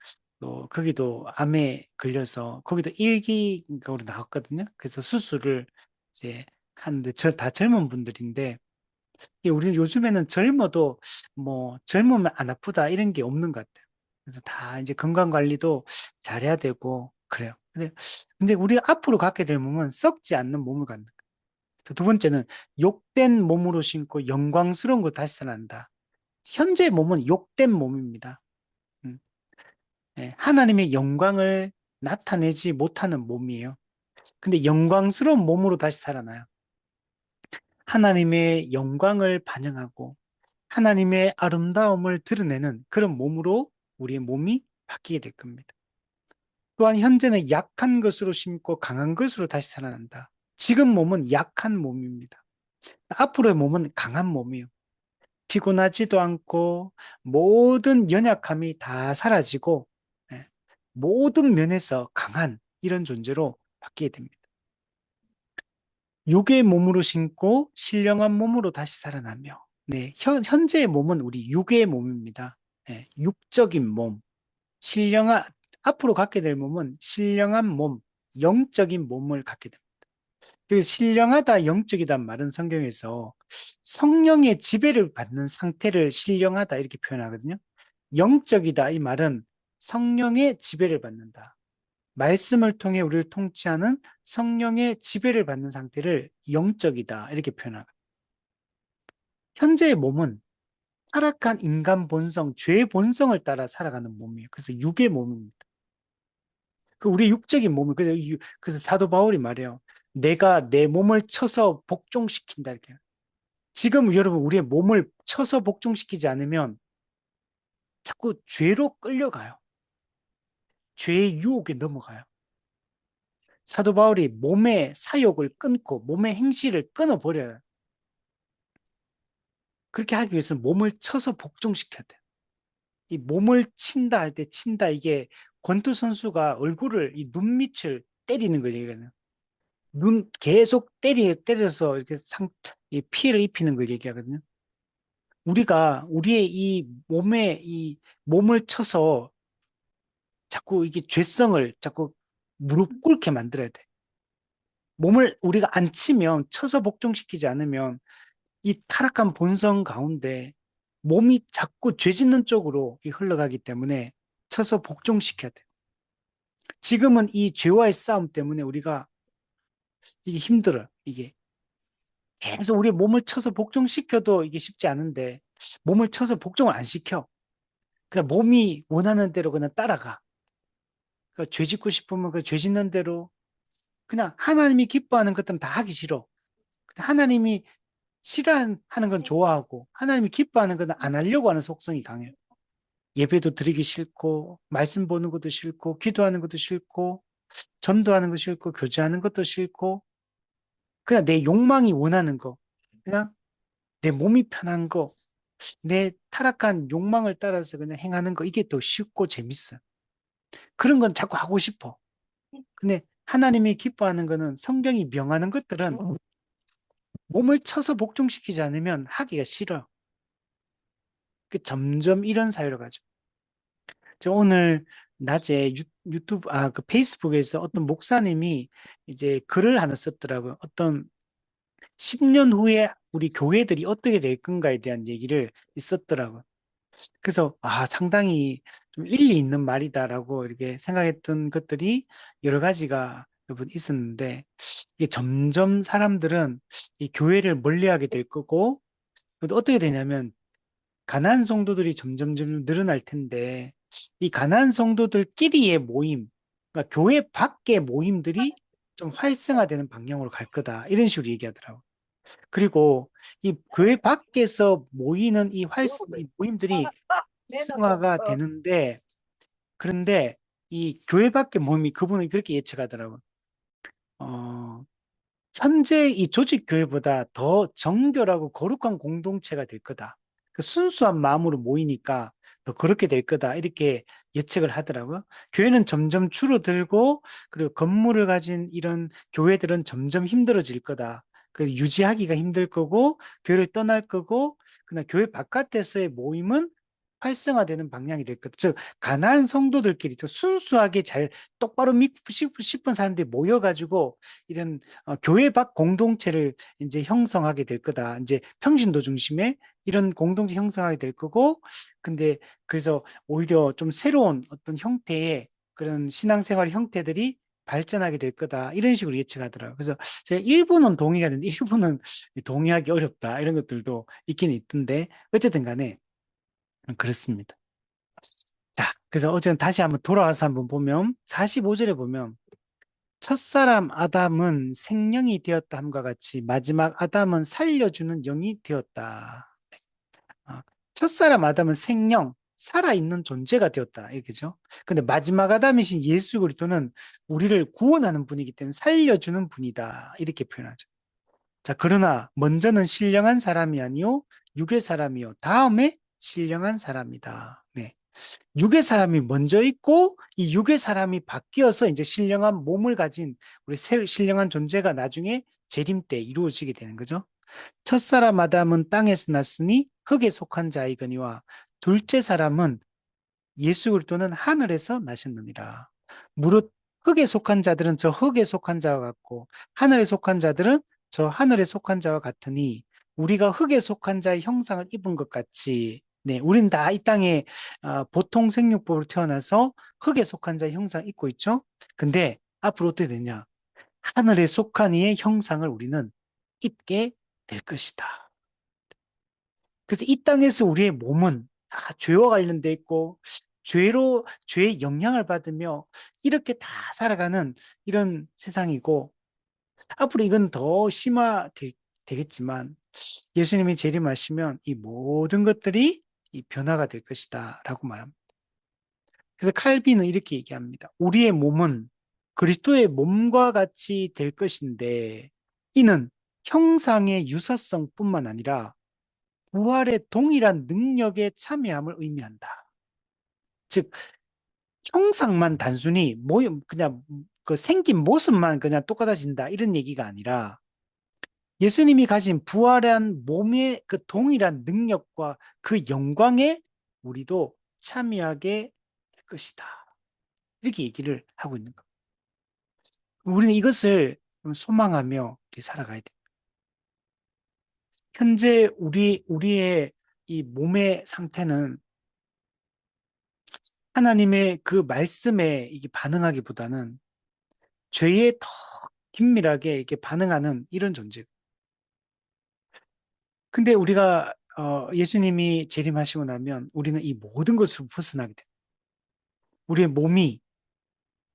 또 거기도 암에 걸려서 거기도 일기로 나왔거든요. 그래서 수술을 이제 하는데 다 젊은 분들인데 우리는 요즘에는 젊어도 뭐 젊으면 안 아프다 이런 게 없는 것 같아요. 그래서 다 이제 건강 관리도 잘해야 되고 그래요. 근데 우리가 앞으로 갖게 될 몸은 썩지 않는 몸을 갖는 거예요. 두 번째는 욕된 몸으로 신고 영광스러운 걸 다시 살아난다. 현재 몸은 욕된 몸입니다. 음, 예, 하나님의 영광을 나타내지 못하는 몸이에요. 근데 영광스러운 몸으로 다시 살아나요. 하나님의 영광을 반영하고 하나님의 아름다움을 드러내는 그런 몸으로 우리의 몸이 바뀌게 될 겁니다. 또한 현재는 약한 것으로 심고 강한 것으로 다시 살아난다. 지금 몸은 약한 몸입니다. 앞으로의 몸은 강한 몸이에요. 피곤하지도 않고 모든 연약함이 다 사라지고 예, 모든 면에서 강한 이런 존재로 바뀌게 됩니다. 육의 몸으로 신고 신령한 몸으로 다시 살아나며 네, 현재의 몸은 우리 육의 몸입니다. 네, 육적인 몸, 신령한 앞으로 갖게 될 몸은 신령한 몸, 영적인 몸을 갖게 됩니다. 그 신령하다, 영적이다 말은 성경에서 성령의 지배를 받는 상태를 신령하다 이렇게 표현하거든요. 영적이다 이 말은 성령의 지배를 받는다. 말씀을 통해 우리를 통치하는 성령의 지배를 받는 상태를 영적이다 이렇게 표현하거든요. 현재의 몸은 타락한 인간 본성, 죄의 본성을 따라 살아가는 몸이에요. 그래서 육의 몸입니다. 그 우리 육적인 몸을 그래서 사도 바울이 말해요. 내가 내 몸을 쳐서 복종시킨다 이렇게. 지금 여러분 우리의 몸을 쳐서 복종시키지 않으면 자꾸 죄로 끌려가요. 죄의 유혹에 넘어가요. 사도 바울이 몸의 사욕을 끊고 몸의 행실을 끊어버려요. 그렇게 하기 위해서는 몸을 쳐서 복종시켜야 돼요. 이 몸을 친다 할 때 친다 이게 권투 선수가 얼굴을 이 눈밑을 때리는 걸 얘기하거든요. 눈 계속 때려서 이렇게 이 피해를 입히는 걸 얘기하거든요. 우리가 우리의 이 몸에 이 몸을 쳐서 자꾸 이게 죄성을 자꾸 무릎 꿇게 만들어야 돼. 몸을 우리가 안 치면 쳐서 복종시키지 않으면 이 타락한 본성 가운데 몸이 자꾸 죄 짓는 쪽으로 흘러가기 때문에 쳐서 복종시켜야 돼. 지금은 이 죄와의 싸움 때문에 우리가 이게 힘들어. 이게 계속 우리 몸을 쳐서 복종시켜도 이게 쉽지 않은데 몸을 쳐서 복종을 안 시켜. 그냥 몸이 원하는 대로 그냥 따라가. 그러니까 죄 짓고 싶으면 그 죄 짓는 대로 그냥 하나님이 기뻐하는 것들은 다 하기 싫어. 하나님이 싫어하는 건 좋아하고 하나님이 기뻐하는 건 안 하려고 하는 속성이 강해요. 예배도 드리기 싫고 말씀 보는 것도 싫고 기도하는 것도 싫고 전도하는 것도 싫고 교제하는 것도 싫고 그냥 내 욕망이 원하는 거 그냥 내 몸이 편한 거 내 타락한 욕망을 따라서 그냥 행하는 거 이게 더 쉽고 재밌어. 그런 건 자꾸 하고 싶어. 근데 하나님이 기뻐하는 거는 성경이 명하는 것들은 몸을 쳐서 복종시키지 않으면 하기가 싫어. 점점 이런 사회로 가죠. 저 오늘 낮에 유튜브, 그 페이스북에서 어떤 목사님이 이제 글을 하나 썼더라고요. 어떤 10년 후에 우리 교회들이 어떻게 될 건가에 대한 얘기를 있었더라고요. 그래서, 상당히 좀 일리 있는 말이다라고 이렇게 생각했던 것들이 여러 가지가 여러분 있었는데, 이게 점점 사람들은 이 교회를 멀리하게 될 거고, 어떻게 되냐면, 가난한 성도들이 점점 늘어날 텐데 이 가난한 성도들끼리의 모임, 그러니까 교회 밖의 모임들이 좀 활성화되는 방향으로 갈 거다. 이런 식으로 얘기하더라고. 그리고 이 교회 밖에서 모이는 이 모임들이 활성화가 되는데 그런데 이 교회 밖의 모임이 그분은 그렇게 예측하더라고. 어, 현재 이 조직 교회보다 더 정결하고 거룩한 공동체가 될 거다. 그 순수한 마음으로 모이니까 더 그렇게 될 거다. 이렇게 예측을 하더라고요. 교회는 점점 줄어들고 그리고 건물을 가진 이런 교회들은 점점 힘들어질 거다. 그 유지하기가 힘들 거고 교회를 떠날 거고 그냥 교회 바깥에서의 모임은 활성화되는 방향이 될 거다. 즉 가난한 성도들끼리 순수하게 잘 똑바로 믿고 싶은 사람들이 모여가지고 이런 교회 밖 공동체를 이제 형성하게 될 거다. 이제 평신도 중심의 이런 공동체 형성하게 될 거고, 근데 그래서 오히려 좀 새로운 어떤 형태의 그런 신앙생활 형태들이 발전하게 될 거다. 이런 식으로 예측하더라고요. 그래서 제가 일부는 동의가 되는데 일부는 동의하기 어렵다. 이런 것들도 있긴 있던데, 어쨌든 간에 그렇습니다. 자, 그래서 어쨌든 다시 한번 돌아와서 한번 보면 45절에 보면 첫사람 아담은 생명이 되었다 함과 같이 마지막 아담은 살려주는 영이 되었다. 아, 첫사람 아담은 생명, 살아있는 존재가 되었다. 이렇게죠. 근데 마지막 아담이신 예수 그리스도는 우리를 구원하는 분이기 때문에 살려주는 분이다. 이렇게 표현하죠. 자, 그러나 먼저는 신령한 사람이 아니요 육의 사람이요 다음에 신령한 사람이다. 네. 육의 사람이 먼저 있고 이 육의 사람이 바뀌어서 이제 신령한 몸을 가진 우리 신령한 존재가 나중에 재림 때 이루어지게 되는 거죠. 첫사람 아담은 땅에서 났으니 흙에 속한 자이거니와 둘째 사람은 예수 그리스도는 하늘에서 나셨느니라. 무릇 흙에 속한 자들은 저 흙에 속한 자와 같고 하늘에 속한 자들은 저 하늘에 속한 자와 같으니 우리가 흙에 속한 자의 형상을 입은 것 같이 네, 우린 다 이 땅에 보통 생육법으로 태어나서 흙에 속한 자의 형상 입고 있죠. 근데 앞으로 어떻게 되냐? 하늘에 속한 이의 형상을 우리는 입게 될 것이다. 그래서 이 땅에서 우리의 몸은 다 죄와 관련돼 있고 죄의 영향을 받으며 이렇게 다 살아가는 이런 세상이고 앞으로 이건 더 심화되겠지만 예수님이 재림하시면 이 모든 것들이 이 변화가 될 것이다 라고 말합니다. 그래서 칼빈은 이렇게 얘기합니다. 우리의 몸은 그리스도의 몸과 같이 될 것인데 이는 형상의 유사성뿐만 아니라 부활의 동일한 능력에 참여함을 의미한다. 즉 형상만 단순히 그냥 그 생긴 모습만 그냥 똑같아진다 이런 얘기가 아니라 예수님이 가진 부활한 몸의 그 동일한 능력과 그 영광에 우리도 참여하게 될 것이다. 이렇게 얘기를 하고 있는 겁니다. 우리는 이것을 소망하며 이렇게 살아가야 돼. 현재 우리의 이 몸의 상태는 하나님의 그 말씀에 이게 반응하기보다는 죄에 더 긴밀하게 이렇게 반응하는 이런 존재. 근데 우리가 예수님이 재림하시고 나면 우리는 이 모든 것을 벗어나게 돼. 우리의 몸이,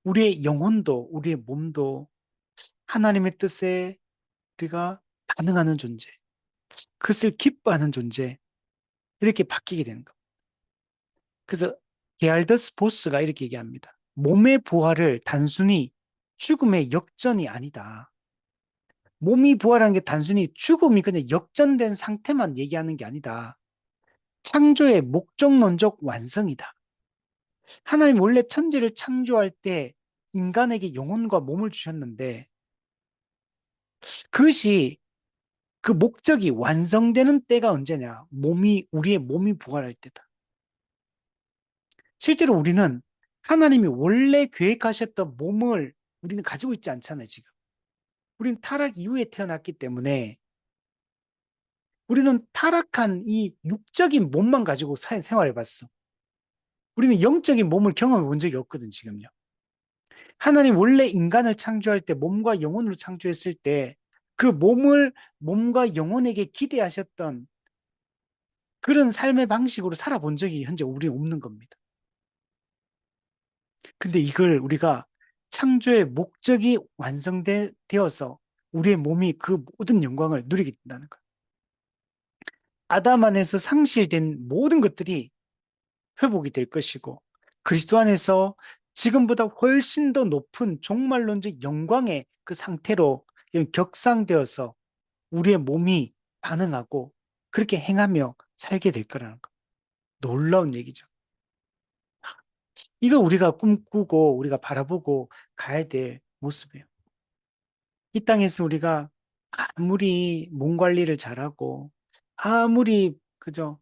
우리의 영혼도, 우리의 몸도 하나님의 뜻에 우리가 반응하는 존재, 그것을 기뻐하는 존재, 이렇게 바뀌게 되는 것. 그래서 게알더스 보스가 이렇게 얘기합니다. 몸의 부활을 단순히 죽음의 역전이 아니다. 몸이 부활한 게 단순히 죽음이 그냥 역전된 상태만 얘기하는 게 아니다. 창조의 목적론적 완성이다. 하나님 원래 천지를 창조할 때 인간에게 영혼과 몸을 주셨는데 그것이 그 목적이 완성되는 때가 언제냐? 우리의 몸이 부활할 때다. 실제로 우리는 하나님이 원래 계획하셨던 몸을 우리는 가지고 있지 않잖아요, 지금. 우리는 타락 이후에 태어났기 때문에 우리는 타락한 이 육적인 몸만 가지고 생활해 봤어. 우리는 영적인 몸을 경험해 본 적이 없거든, 지금요. 하나님 원래 인간을 창조할 때 몸과 영혼으로 창조했을 때 그 몸과 영혼에게 기대하셨던 그런 삶의 방식으로 살아본 적이 현재 우리 없는 겁니다. 근데 이걸 우리가 창조의 목적이 완성되어서 우리의 몸이 그 모든 영광을 누리게 된다는 거예요. 아담 안에서 상실된 모든 것들이 회복이 될 것이고 그리스도 안에서 지금보다 훨씬 더 높은 종말론적 영광의 그 상태로 격상되어서 우리의 몸이 반응하고 그렇게 행하며 살게 될 거라는 거. 놀라운 얘기죠. 이걸 우리가 꿈꾸고 우리가 바라보고 가야 될 모습이에요. 이 땅에서 우리가 아무리 몸 관리를 잘하고 아무리 그죠?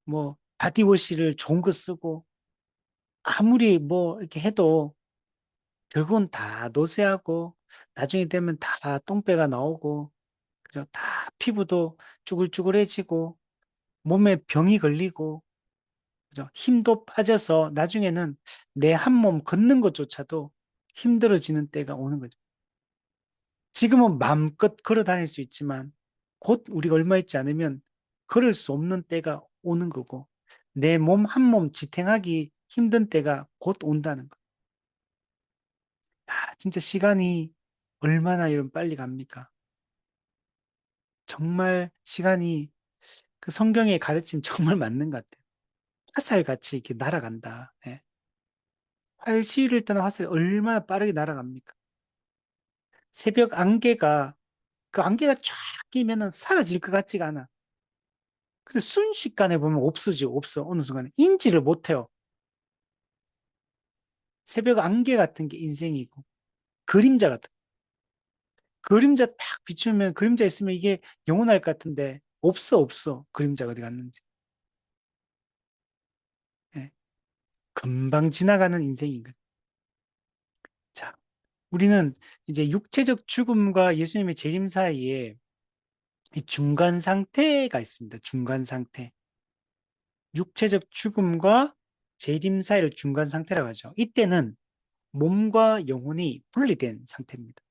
뭐 바디워시를 좋은 거 쓰고 아무리 뭐 이렇게 해도 결국은 다 노쇠하고 나중에 되면 다 똥배가 나오고 그죠? 다 피부도 쭈글쭈글해지고 몸에 병이 걸리고 그죠? 힘도 빠져서 나중에는 내 한 몸 걷는 것조차도 힘들어지는 때가 오는 거죠. 지금은 마음껏 걸어 다닐 수 있지만 곧 우리가 얼마 있지 않으면 걸을 수 없는 때가 오는 거고 내 몸 한 몸 지탱하기 힘든 때가 곧 온다는 거. 진짜 시간이 얼마나 이런 빨리 갑니까? 정말 시간이 그 성경의 가르침 정말 맞는 것 같아요. 화살같이 이렇게 날아간다. 예. 활 시위를 떠난 화살이 얼마나 빠르게 날아갑니까? 새벽 안개가 그 안개가 쫙 끼면은 사라질 것 같지가 않아. 근데 순식간에 보면 없어지고 없어. 어느 순간에 인지를 못해요. 새벽 안개 같은 게 인생이고 그림자 같은 그림자 딱 비추면 그림자 있으면 이게 영원할 것 같은데 없어 그림자가 어디 갔는지. 예. 금방 지나가는 인생인 거예요. 자, 우리는 이제 육체적 죽음과 예수님의 재림 사이에 이 중간 상태가 있습니다. 중간 상태. 육체적 죽음과 재림 사이를 중간 상태라고 하죠. 이때는 몸과 영혼이 분리된 상태입니다.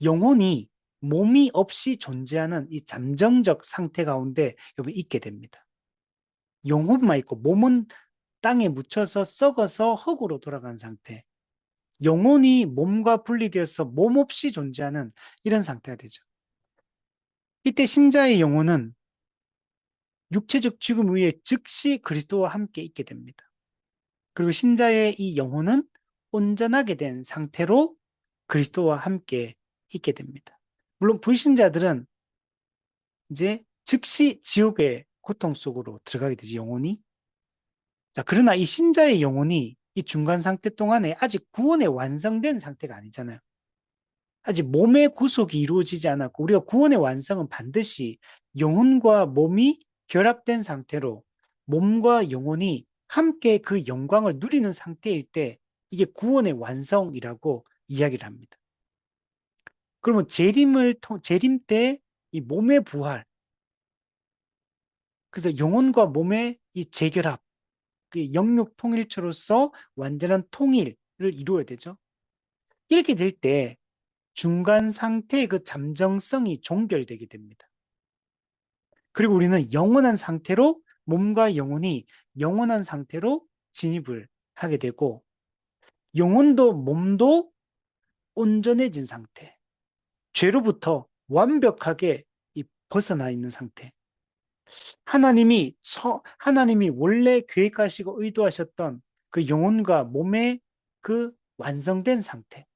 영혼이 몸이 없이 존재하는 이 잠정적 상태 가운데 여기 있게 됩니다. 영혼만 있고 몸은 땅에 묻혀서 썩어서 흙으로 돌아간 상태. 영혼이 몸과 분리되어서 몸 없이 존재하는 이런 상태가 되죠. 이때 신자의 영혼은 육체적 죽음 후에 즉시 그리스도와 함께 있게 됩니다. 그리고 신자의 이 영혼은 온전하게 된 상태로 그리스도와 함께 있게 됩니다. 물론 불신자들은 이제 즉시 지옥의 고통 속으로 들어가게 되지, 영혼이. 자, 그러나 이 신자의 영혼이 이 중간 상태 동안에 아직 구원의 완성된 상태가 아니잖아요. 아직 몸의 구속이 이루어지지 않았고, 우리가 구원의 완성은 반드시 영혼과 몸이 결합된 상태로 몸과 영혼이 함께 그 영광을 누리는 상태일 때 이게 구원의 완성이라고 이야기를 합니다. 그러면 재림 때 이 몸의 부활, 그래서 영혼과 몸의 이 재결합, 그 영육 통일체로서 완전한 통일을 이루어야 되죠. 이렇게 될 때 중간 상태의 그 잠정성이 종결되게 됩니다. 그리고 우리는 영원한 상태로 몸과 영혼이 영원한 상태로 진입을 하게 되고 영혼도 몸도 온전해진 상태, 죄로부터 완벽하게 벗어나 있는 상태. 하나님이 원래 계획하시고 의도하셨던 그 영혼과 몸의 그 완성된 상태,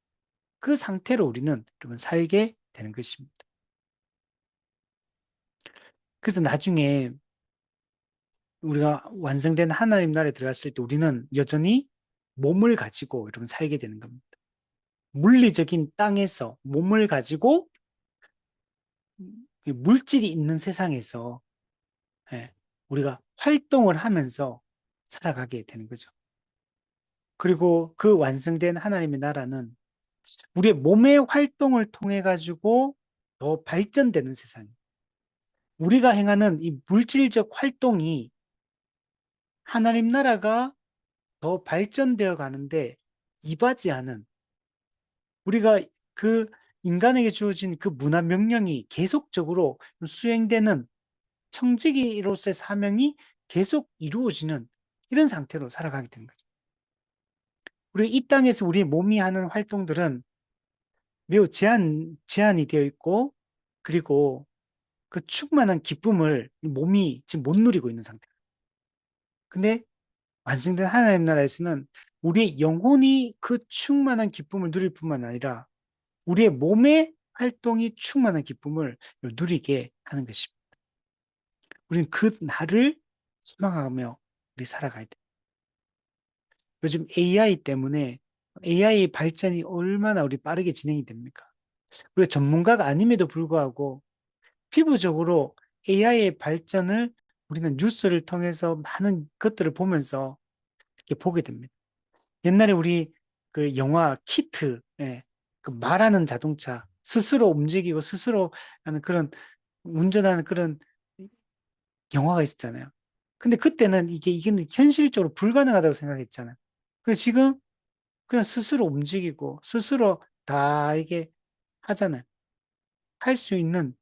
그 상태로 우리는 여러분 살게 되는 것입니다. 그래서 나중에 우리가 완성된 하나님 나라에 들어갔을 때 우리는 여전히 몸을 가지고 여러분 살게 되는 겁니다. 물리적인 땅에서 몸을 가지고 물질이 있는 세상에서 예, 우리가 활동을 하면서 살아가게 되는 거죠. 그리고 그 완성된 하나님의 나라는 우리의 몸의 활동을 통해 가지고 더 발전되는 세상. 우리가 행하는 이 물질적 활동이 하나님 나라가 더 발전되어 가는데 이바지하는 우리가 그 인간에게 주어진 그 문화 명령이 계속적으로 수행되는 청지기로서의 사명이 계속 이루어지는 이런 상태로 살아가게 되는 거죠. 우리 이 땅에서 우리 몸이 하는 활동들은 매우 제한이 되어 있고 그리고 그 충만한 기쁨을 몸이 지금 못 누리고 있는 상태. 근데 완성된 하나님 나라에서는 우리의 영혼이 그 충만한 기쁨을 누릴 뿐만 아니라 우리의 몸의 활동이 충만한 기쁨을 누리게 하는 것입니다. 우리는 그 날을 소망하며 우리 살아가야 돼. 요즘 AI 때문에 AI 발전이 얼마나 우리 빠르게 진행이 됩니까? 우리가 전문가가 아님에도 불구하고 피부적으로 AI의 발전을 우리는 뉴스를 통해서 많은 것들을 보면서 이렇게 보게 됩니다. 옛날에 우리 그 영화 키트, 예, 그 말하는 자동차, 스스로 움직이고 스스로 하는 그런 운전하는 그런 영화가 있었잖아요. 근데 그때는 이게 현실적으로 불가능하다고 생각했잖아요. 근데 지금 그냥 스스로 움직이고 스스로 다 이게 하잖아요. 할 수 있는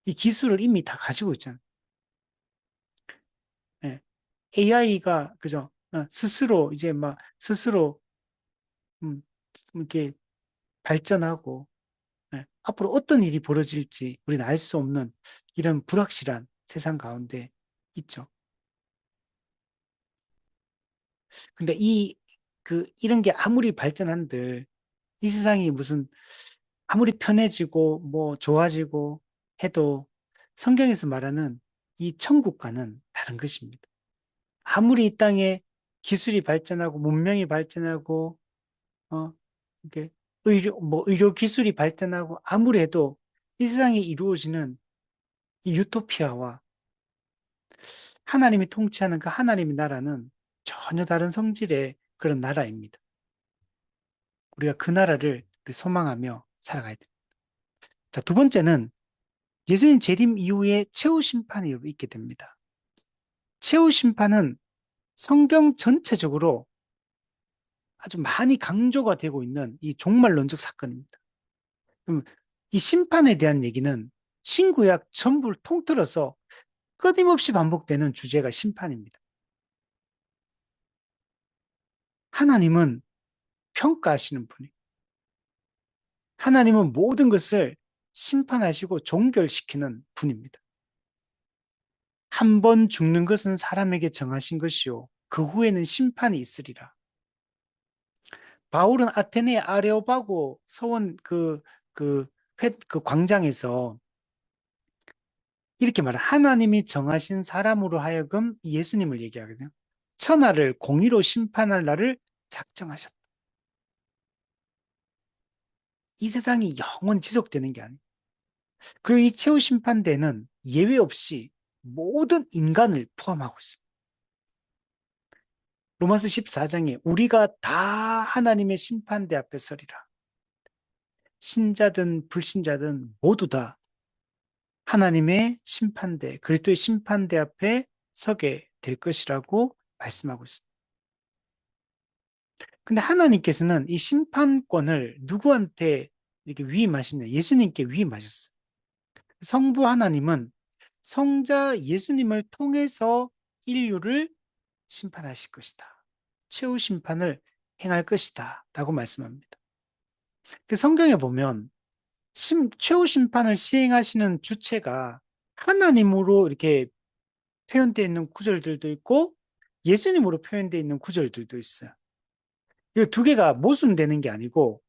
이 기술을 이미 다 가지고 있잖아요. 예. AI가 그죠? 스스로 이제 막 스스로 음, 이렇게 발전하고 앞으로 어떤 일이 벌어질지 우리는 알 수 없는 이런 불확실한 세상 가운데 있죠. 근데 이런 게 아무리 발전한들 이 세상이 무슨 아무리 편해지고 뭐 좋아지고 해도 성경에서 말하는 이 천국과는 다른 것입니다. 아무리 이 땅에 기술이 발전하고 문명이 발전하고 이게 의료 기술이 발전하고 아무리 해도 이 세상에 이루어지는 이 유토피아와 하나님이 통치하는 그 하나님의 나라는 전혀 다른 성질의 그런 나라입니다. 우리가 그 나라를 소망하며 살아가야 됩니다. 자, 두 번째는 예수님 재림 이후에 최후 심판이 있게 됩니다. 최후 심판은 성경 전체적으로 아주 많이 강조가 되고 있는 이 종말론적 사건입니다. 그럼 이 심판에 대한 얘기는 신구약 전부를 통틀어서 끊임없이 반복되는 주제가 심판입니다. 하나님은 평가하시는 분이 하나님은 모든 것을 심판하시고 종결시키는 분입니다. 한 번 죽는 것은 사람에게 정하신 것이요. 그 후에는 심판이 있으리라. 바울은 아테네 아레오바고 서원 그 광장에서 이렇게 말해. 하나님이 정하신 사람으로 하여금 예수님을 얘기하거든요. 천하를 공의로 심판할 날을 작정하셨다. 이 세상이 영원 지속되는 게 아니에요. 그리고 이 최후 심판대는 예외 없이 모든 인간을 포함하고 있습니다. 로마서 14장에 우리가 다 하나님의 심판대 앞에 서리라. 신자든 불신자든 모두 다 하나님의 심판대, 그리스도의 심판대 앞에 서게 될 것이라고 말씀하고 있습니다. 근데 하나님께서는 이 심판권을 누구한테 이렇게 위임하시냐? 예수님께 위임하셨어요. 성부 하나님은 성자 예수님을 통해서 인류를 심판하실 것이다. 최후 심판을 행할 것이다. 라고 말씀합니다. 그 성경에 보면 최후 심판을 시행하시는 주체가 하나님으로 이렇게 표현되어 있는 구절들도 있고 예수님으로 표현되어 있는 구절들도 있어요. 이 두 개가 모순되는 게 아니고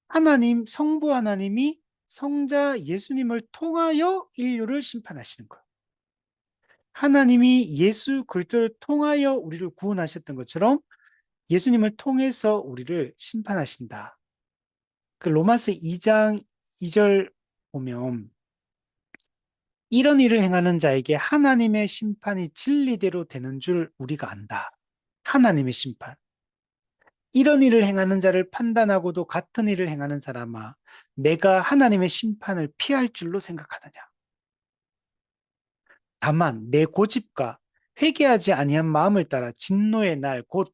하나님, 성부 하나님이 성자 예수님을 통하여 인류를 심판하시는 거예요. 하나님이 예수 그리스도를 통하여 우리를 구원하셨던 것처럼 예수님을 통해서 우리를 심판하신다. 그 로마서 2장 2절 보면 이런 일을 행하는 자에게 하나님의 심판이 진리대로 되는 줄 우리가 안다. 하나님의 심판. 이런 일을 행하는 자를 판단하고도 같은 일을 행하는 사람아, 내가 하나님의 심판을 피할 줄로 생각하느냐. 다만 내 고집과 회개하지 아니한 마음을 따라 진노의 날, 곧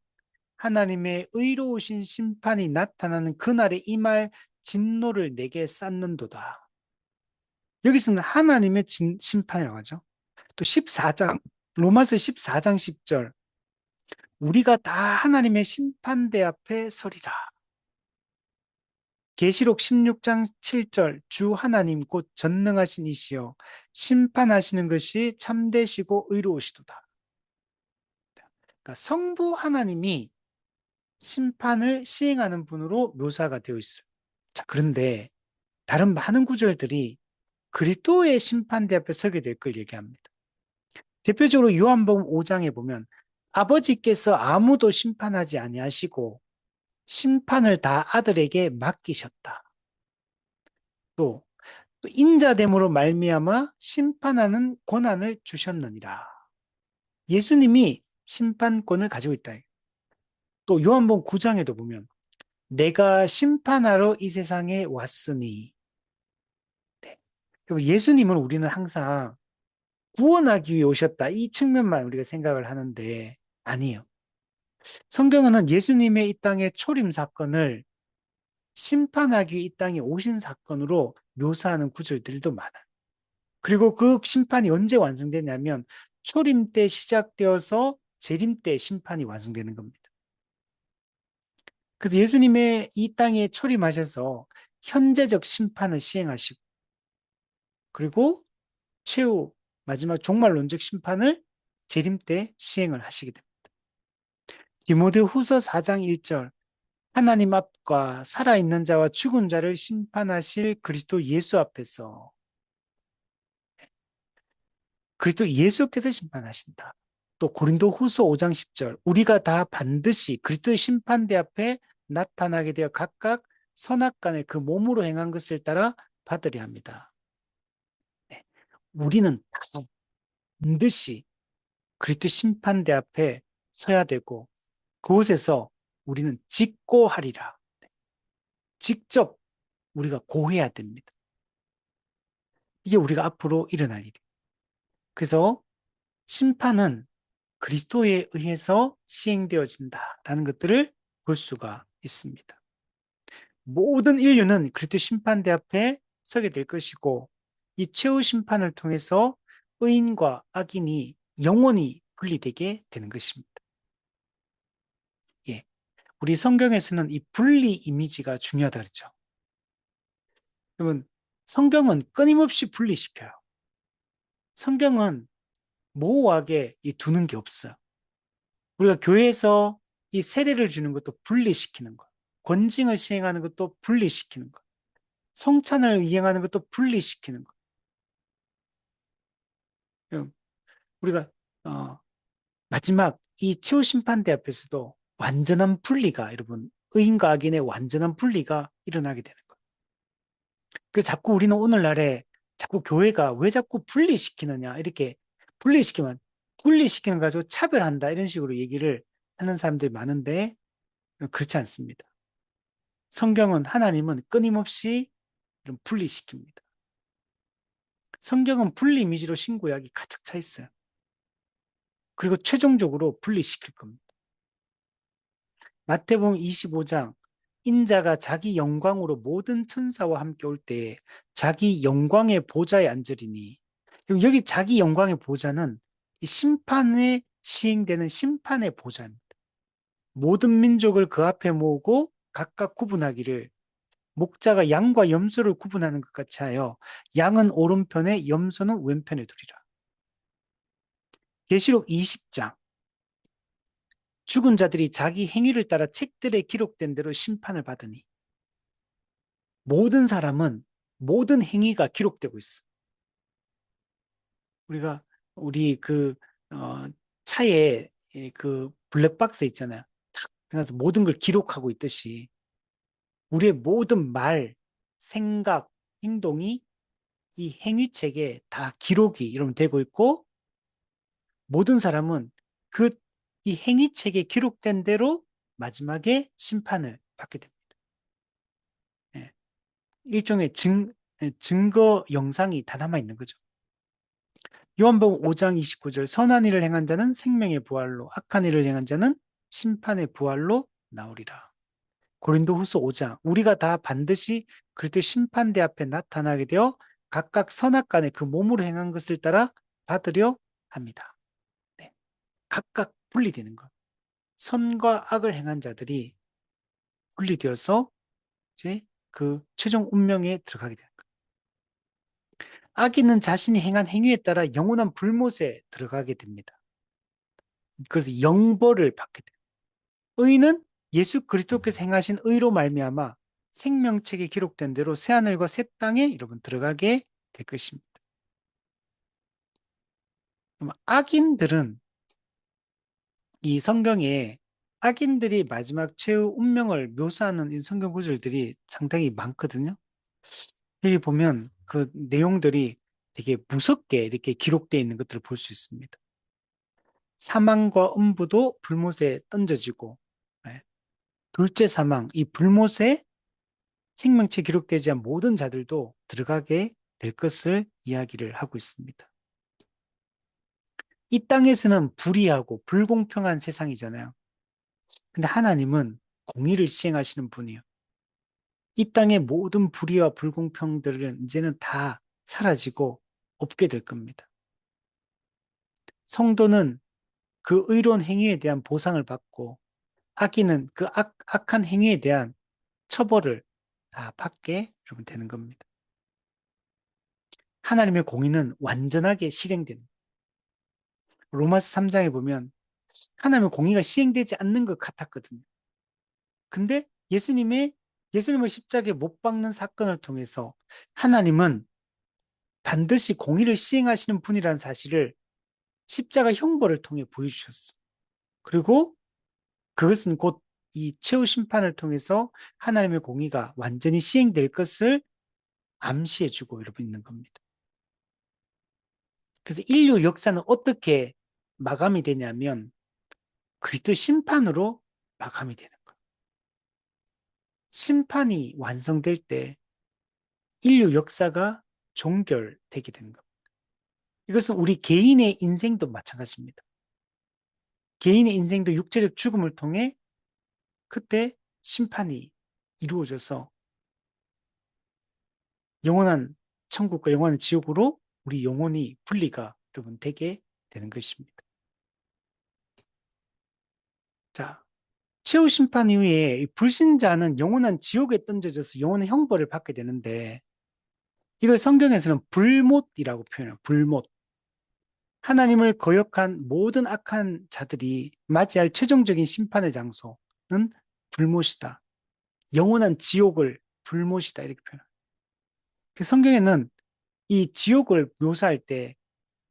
하나님의 의로우신 심판이 나타나는 그날에 임할 진노를 내게 쌓는도다. 여기서는 하나님의 심판이라고 하죠. 또 14장, 로마서 14장 10절, 우리가 다 하나님의 심판대 앞에 서리라. 계시록 16장 7절, 주 하나님 곧 전능하신 이시여 심판하시는 것이 참되시고 의로우시도다. 그러니까 성부 하나님이 심판을 시행하는 분으로 묘사가 되어 있어요. 자, 그런데 다른 많은 구절들이 그리스도의 심판대 앞에 서게 될 걸 얘기합니다. 대표적으로 요한복음 5장에 보면 아버지께서 아무도 심판하지 아니하시고 심판을 다 아들에게 맡기셨다. 또 인자됨으로 말미암아 심판하는 권한을 주셨느니라. 예수님이 심판권을 가지고 있다. 또 요한복음 9장에도 보면 내가 심판하러 이 세상에 왔으니. 네. 예수님은 우리는 항상 구원하기 위해 오셨다. 이 측면만 우리가 생각을 하는데 아니에요. 성경은 예수님의 이 땅의 초림 사건을 심판하기 위해 이 땅에 오신 사건으로 묘사하는 구절들도 많아요. 그리고 그 심판이 언제 완성되냐면 초림 때 시작되어서 재림 때 심판이 완성되는 겁니다. 그래서 예수님의 이 땅에 초림하셔서 현재적 심판을 시행하시고 그리고 최후 마지막 종말론적 심판을 재림 때 시행을 하시게 됩니다. 디모데 후서 4장 1절 하나님 앞과 살아있는 자와 죽은 자를 심판하실 그리스도 예수 앞에서 그리스도 예수께서 심판하신다. 또 고린도 후서 5장 10절 우리가 다 반드시 그리스도의 심판대 앞에 나타나게 되어 각각 선악간에 그 몸으로 행한 것을 따라 받으려 합니다. 네. 우리는 다 반드시 그리스도 심판대 앞에 서야 되고 그곳에서 우리는 직고하리라. 직접 우리가 고해야 됩니다. 이게 우리가 앞으로 일어날 일이에요. 그래서 심판은 그리스도에 의해서 시행되어진다라는 것들을 볼 수가 있습니다. 모든 인류는 그리스도 심판대 앞에 서게 될 것이고 이 최후 심판을 통해서 의인과 악인이 영원히 분리되게 되는 것입니다. 예. 우리 성경에서는 이 분리 이미지가 중요하다 그랬죠. 여러분, 성경은 끊임없이 분리시켜요. 성경은 모호하게 두는 게 없어요. 우리가 교회에서 이 세례를 주는 것도 분리시키는 것, 권징을 시행하는 것도 분리시키는 것, 성찬을 이행하는 것도 분리시키는 것. 우리가 어, 마지막 이 최후 심판대 앞에서도 완전한 분리가 여러분 의인과 악인의 완전한 분리가 일어나게 되는 거예요. 그 자꾸 우리는 오늘날에 자꾸 교회가 왜 자꾸 분리시키느냐 이렇게 분리시키는 거 가지고 차별한다 이런 식으로 얘기를 하는 사람들이 많은데 그렇지 않습니다. 성경은 하나님은 끊임없이 이런 분리시킵니다. 성경은 분리 이미지로 신구약이 가득 차 있어요. 그리고 최종적으로 분리시킬 겁니다. 마태복음 25장 인자가 자기 영광으로 모든 천사와 함께 올 때에 자기 영광의 보좌에 앉으리니 여기 자기 영광의 보좌는 심판에 시행되는 심판의 보좌입니다. 모든 민족을 그 앞에 모으고 각각 구분하기를 목자가 양과 염소를 구분하는 것 같이 하여 양은 오른편에 염소는 왼편에 두리라. 계시록 20장 죽은 자들이 자기 행위를 따라 책들에 기록된 대로 심판을 받으니 모든 사람은 모든 행위가 기록되고 있어. 우리가 우리 어, 차에 그 블랙박스 있잖아요. 탁 들어가서 모든 걸 기록하고 있듯이 우리의 모든 말, 생각, 행동이 이 행위책에 다 기록이 이러면 되고 있고 모든 사람은 그 이 행위책에 기록된 대로 마지막에 심판을 받게 됩니다. 예, 일종의 증거 영상이 다 남아 있는 거죠. 요한복음 5장 29절 선한 일을 행한 자는 생명의 부활로 악한 일을 행한 자는 심판의 부활로 나오리라. 고린도후서 5장 우리가 다 반드시 그리스도의 심판대 앞에 나타나게 되어 각각 선악간에 그 몸으로 행한 것을 따라 받으려 합니다. 네. 각각 분리되는 것. 선과 악을 행한 자들이 분리되어서 이제 그 최종 운명에 들어가게 되는 것. 악인은 자신이 행한 행위에 따라 영원한 불못에 들어가게 됩니다. 그래서 영벌을 받게 돼요. 의인은 예수 그리스도께서 행하신 의로 말미암아 생명책에 기록된 대로 새하늘과 새 땅에 여러분 들어가게 될 것입니다. 그럼 악인들은 이 성경에 악인들이 마지막 최후 운명을 묘사하는 이 성경 구절들이 상당히 많거든요. 여기 보면 그 내용들이 되게 무섭게 이렇게 기록되어 있는 것들을 볼 수 있습니다. 사망과 음부도 불못에 던져지고, 네. 둘째 사망, 이 불못에 생명체 기록되지 않은 모든 자들도 들어가게 될 것을 이야기를 하고 있습니다. 이 땅에서는 불의하고 불공평한 세상이잖아요. 근데 하나님은 공의를 시행하시는 분이에요. 이 땅의 모든 불의와 불공평들은 이제는 다 사라지고 없게 될 겁니다. 성도는 그 의로운 행위에 대한 보상을 받고 악인은 그 악한 행위에 대한 처벌을 다 받게 되는 겁니다. 하나님의 공의는 완전하게 실행되는 로마서 3장에 보면 하나님의 공의가 시행되지 않는 것 같았거든요. 근데 예수님을 십자가에 못 박는 사건을 통해서 하나님은 반드시 공의를 시행하시는 분이라는 사실을 십자가 형벌을 통해 보여주셨어. 그리고 그것은 곧 이 최후 심판을 통해서 하나님의 공의가 완전히 시행될 것을 암시해주고 이러고 있는 겁니다. 그래서 인류 역사는 어떻게 마감이 되냐면 그리스도의 심판으로 마감이 되는 거예요. 심판이 완성될 때 인류 역사가 종결되게 되는 겁니다. 이것은 우리 개인의 인생도 마찬가지입니다. 개인의 인생도 육체적 죽음을 통해 그때 심판이 이루어져서 영원한 천국과 영원한 지옥으로 우리 영혼이 분리가 여러분 되게 되는 것입니다. 자, 최후 심판 이후에 불신자는 영원한 지옥에 던져져서 영원한 형벌을 받게 되는데 이걸 성경에서는 불못이라고 표현해요. 불못. 하나님을 거역한 모든 악한 자들이 맞이할 최종적인 심판의 장소는 불못이다. 영원한 지옥을 불못이다. 이렇게 표현합니다. 그 성경에는 이 지옥을 묘사할 때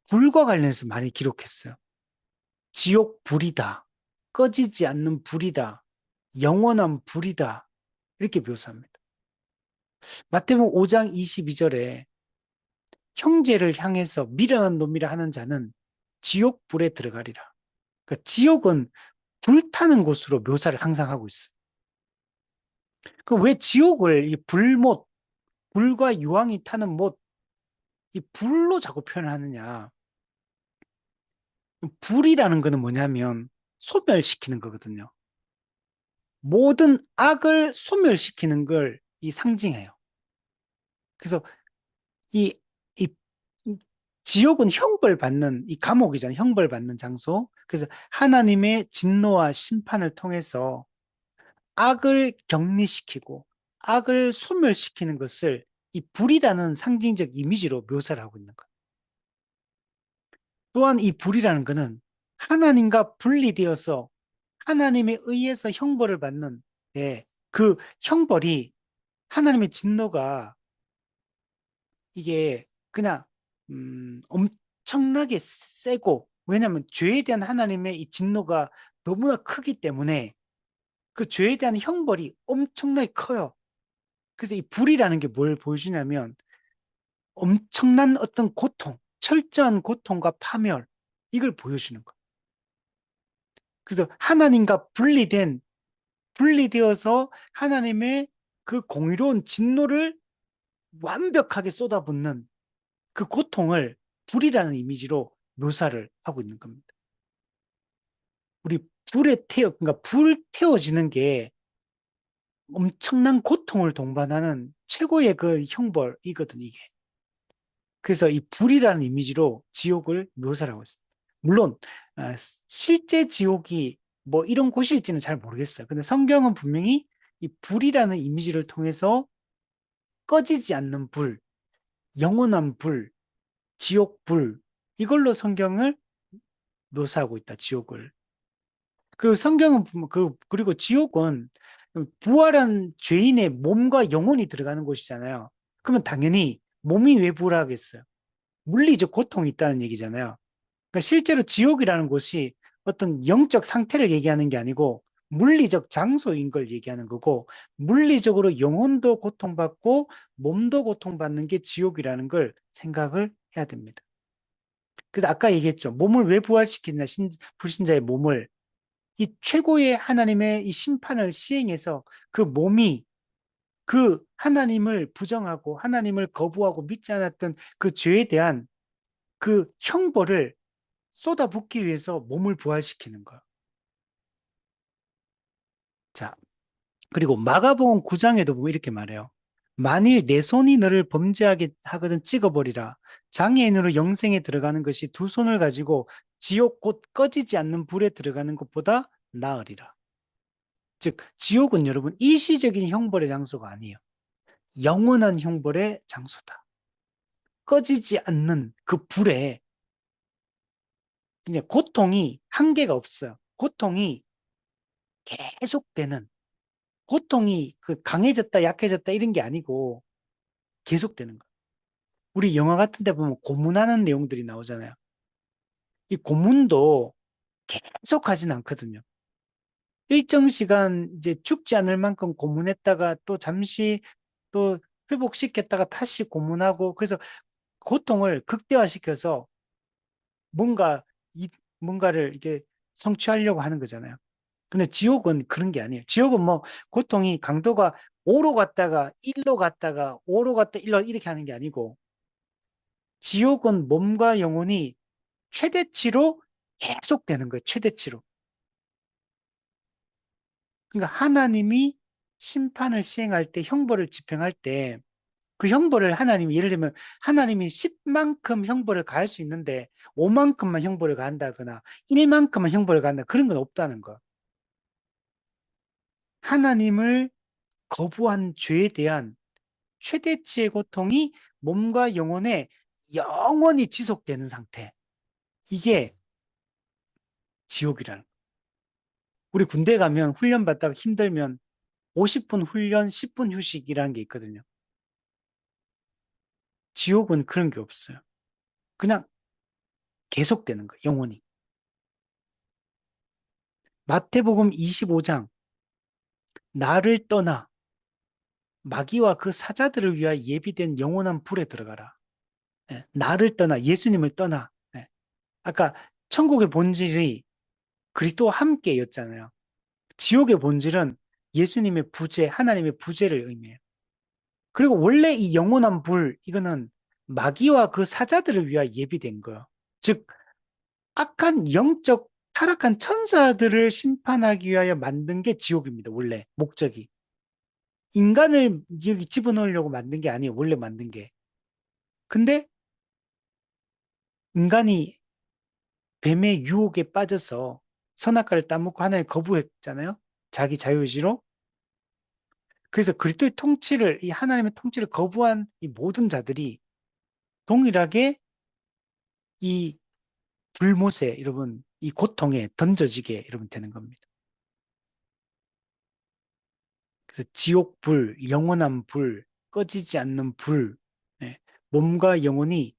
불과 관련해서 많이 기록했어요. 지옥 불이다. 꺼지지 않는 불이다. 영원한 불이다. 이렇게 묘사합니다. 마태복음 5장 22절에 형제를 향해서 미련한 놈이라 하는 자는 지옥 불에 들어가리라. 그러니까 지옥은 불타는 곳으로 묘사를 항상 하고 있어요. 그 왜 지옥을 이 불못, 불과 유황이 타는 못, 이 불로 자꾸 표현을 하느냐. 불이라는 거는 뭐냐면 소멸시키는 거거든요. 모든 악을 소멸시키는 걸 이 상징해요. 그래서 이, 이 지옥은 형벌받는 이 감옥이잖아요. 형벌받는 장소. 그래서 하나님의 진노와 심판을 통해서 악을 격리시키고 악을 소멸시키는 것을 이 불이라는 상징적 이미지로 묘사를 하고 있는 거예요. 또한 이 불이라는 것은 하나님과 분리되어서 하나님에 의해서 형벌을 받는 그 형벌이 하나님의 진노가 이게 그냥 엄청나게 세고 왜냐하면 죄에 대한 하나님의 이 진노가 너무나 크기 때문에 그 죄에 대한 형벌이 엄청나게 커요. 그래서 이 불이라는 게 뭘 보여주냐면 엄청난 어떤 고통, 철저한 고통과 파멸 이걸 보여주는 거예요. 그래서 하나님과 분리되어서 하나님의 그 공의로운 진노를 완벽하게 쏟아붓는 그 고통을 불이라는 이미지로 묘사를 하고 있는 겁니다. 우리 그러니까 불 태워지는 게 엄청난 고통을 동반하는 최고의 그 형벌이거든, 이게. 그래서 이 불이라는 이미지로 지옥을 묘사를 하고 있습니다. 물론, 실제 지옥이 뭐 이런 곳일지는 잘 모르겠어요. 근데 성경은 분명히 이 불이라는 이미지를 통해서 꺼지지 않는 불, 영원한 불, 지옥 불, 이걸로 성경을 묘사하고 있다, 지옥을. 그리고 성경은, 그리고 지옥은 부활한 죄인의 몸과 영혼이 들어가는 곳이잖아요. 그러면 당연히 몸이 왜 부활하겠어요? 물리적 고통이 있다는 얘기잖아요. 그러니까 실제로 지옥이라는 곳이 어떤 영적 상태를 얘기하는 게 아니고 물리적 장소인 걸 얘기하는 거고 물리적으로 영혼도 고통받고 몸도 고통받는 게 지옥이라는 걸 생각을 해야 됩니다. 그래서 아까 얘기했죠. 몸을 왜 부활시키냐, 불신자의 몸을 이 최고의 하나님의 이 심판을 시행해서 그 몸이 그 하나님을 부정하고 하나님을 거부하고 믿지 않았던 그 죄에 대한 그 형벌을 쏟아붓기 위해서 몸을 부활시키는 거예요. 자, 그리고 마가복음 9장에도 보면 이렇게 말해요. 만일 내 손이 너를 범죄하게 하거든 찍어버리라. 장애인으로 영생에 들어가는 것이 두 손을 가지고 지옥 곧 꺼지지 않는 불에 들어가는 것보다 나으리라. 즉, 지옥은 여러분 일시적인 형벌의 장소가 아니에요. 영원한 형벌의 장소다. 꺼지지 않는 그 불에 그냥 고통이 한계가 없어요. 고통이 계속되는, 고통이 그 강해졌다, 약해졌다 이런 게 아니고 계속되는 거예요. 우리 영화 같은 데 보면 고문하는 내용들이 나오잖아요. 이 고문도 계속 하진 않거든요. 일정 시간 이제 죽지 않을 만큼 고문했다가 또 잠시 또 회복시켰다가 다시 고문하고 그래서 고통을 극대화시켜서 뭔가 뭔가를 이렇게 성취하려고 하는 거잖아요. 근데 지옥은 그런 게 아니에요. 지옥은 뭐 고통이 강도가 5로 갔다가 1로 갔다가 5로 갔다 1로 이렇게 하는 게 아니고 지옥은 몸과 영혼이 최대치로 계속되는 거예요. 최대치로. 그러니까 하나님이 심판을 시행할 때 형벌을 집행할 때 그 형벌을 하나님이 예를 들면 하나님이 10만큼 형벌을 가할 수 있는데 5만큼만 형벌을 가한다거나 1만큼만 형벌을 가한다 그런 건 없다는 거. 하나님을 거부한 죄에 대한 최대치의 고통이 몸과 영혼에 영원히 지속되는 상태. 이게 지옥이라는 거예요. 우리 군대 가면 훈련 받다가 힘들면 50분 훈련, 10분 휴식이라는 게 있거든요. 지옥은 그런 게 없어요. 그냥 계속되는 거예요, 영원히. 마태복음 25장, 나를 떠나 마귀와 그 사자들을 위하여 예비된 영원한 불에 들어가라. 예, 나를 떠나, 예수님을 떠나. 예, 아까 천국의 본질이 그리스도와 함께였잖아요. 지옥의 본질은 예수님의 부재, 하나님의 부재를 의미해요. 그리고 원래 이 영원한 불, 이거는 마귀와 그 사자들을 위하여 예비된 거예요. 즉, 악한 영적 타락한 천사들을 심판하기 위하여 만든 게 지옥입니다. 원래 목적이. 인간을 여기 집어넣으려고 만든 게 아니에요. 원래 만든 게. 근데 인간이 뱀의 유혹에 빠져서 선악과를 따먹고 하나님 거부했잖아요. 자기 자유의지로. 그래서 그리스도의 통치를, 이 하나님의 통치를 거부한 이 모든 자들이 동일하게 이 불못에 여러분 이 고통에 던져지게 여러분 되는 겁니다. 그래서 지옥불, 영원한 불, 꺼지지 않는 불, 네, 몸과 영혼이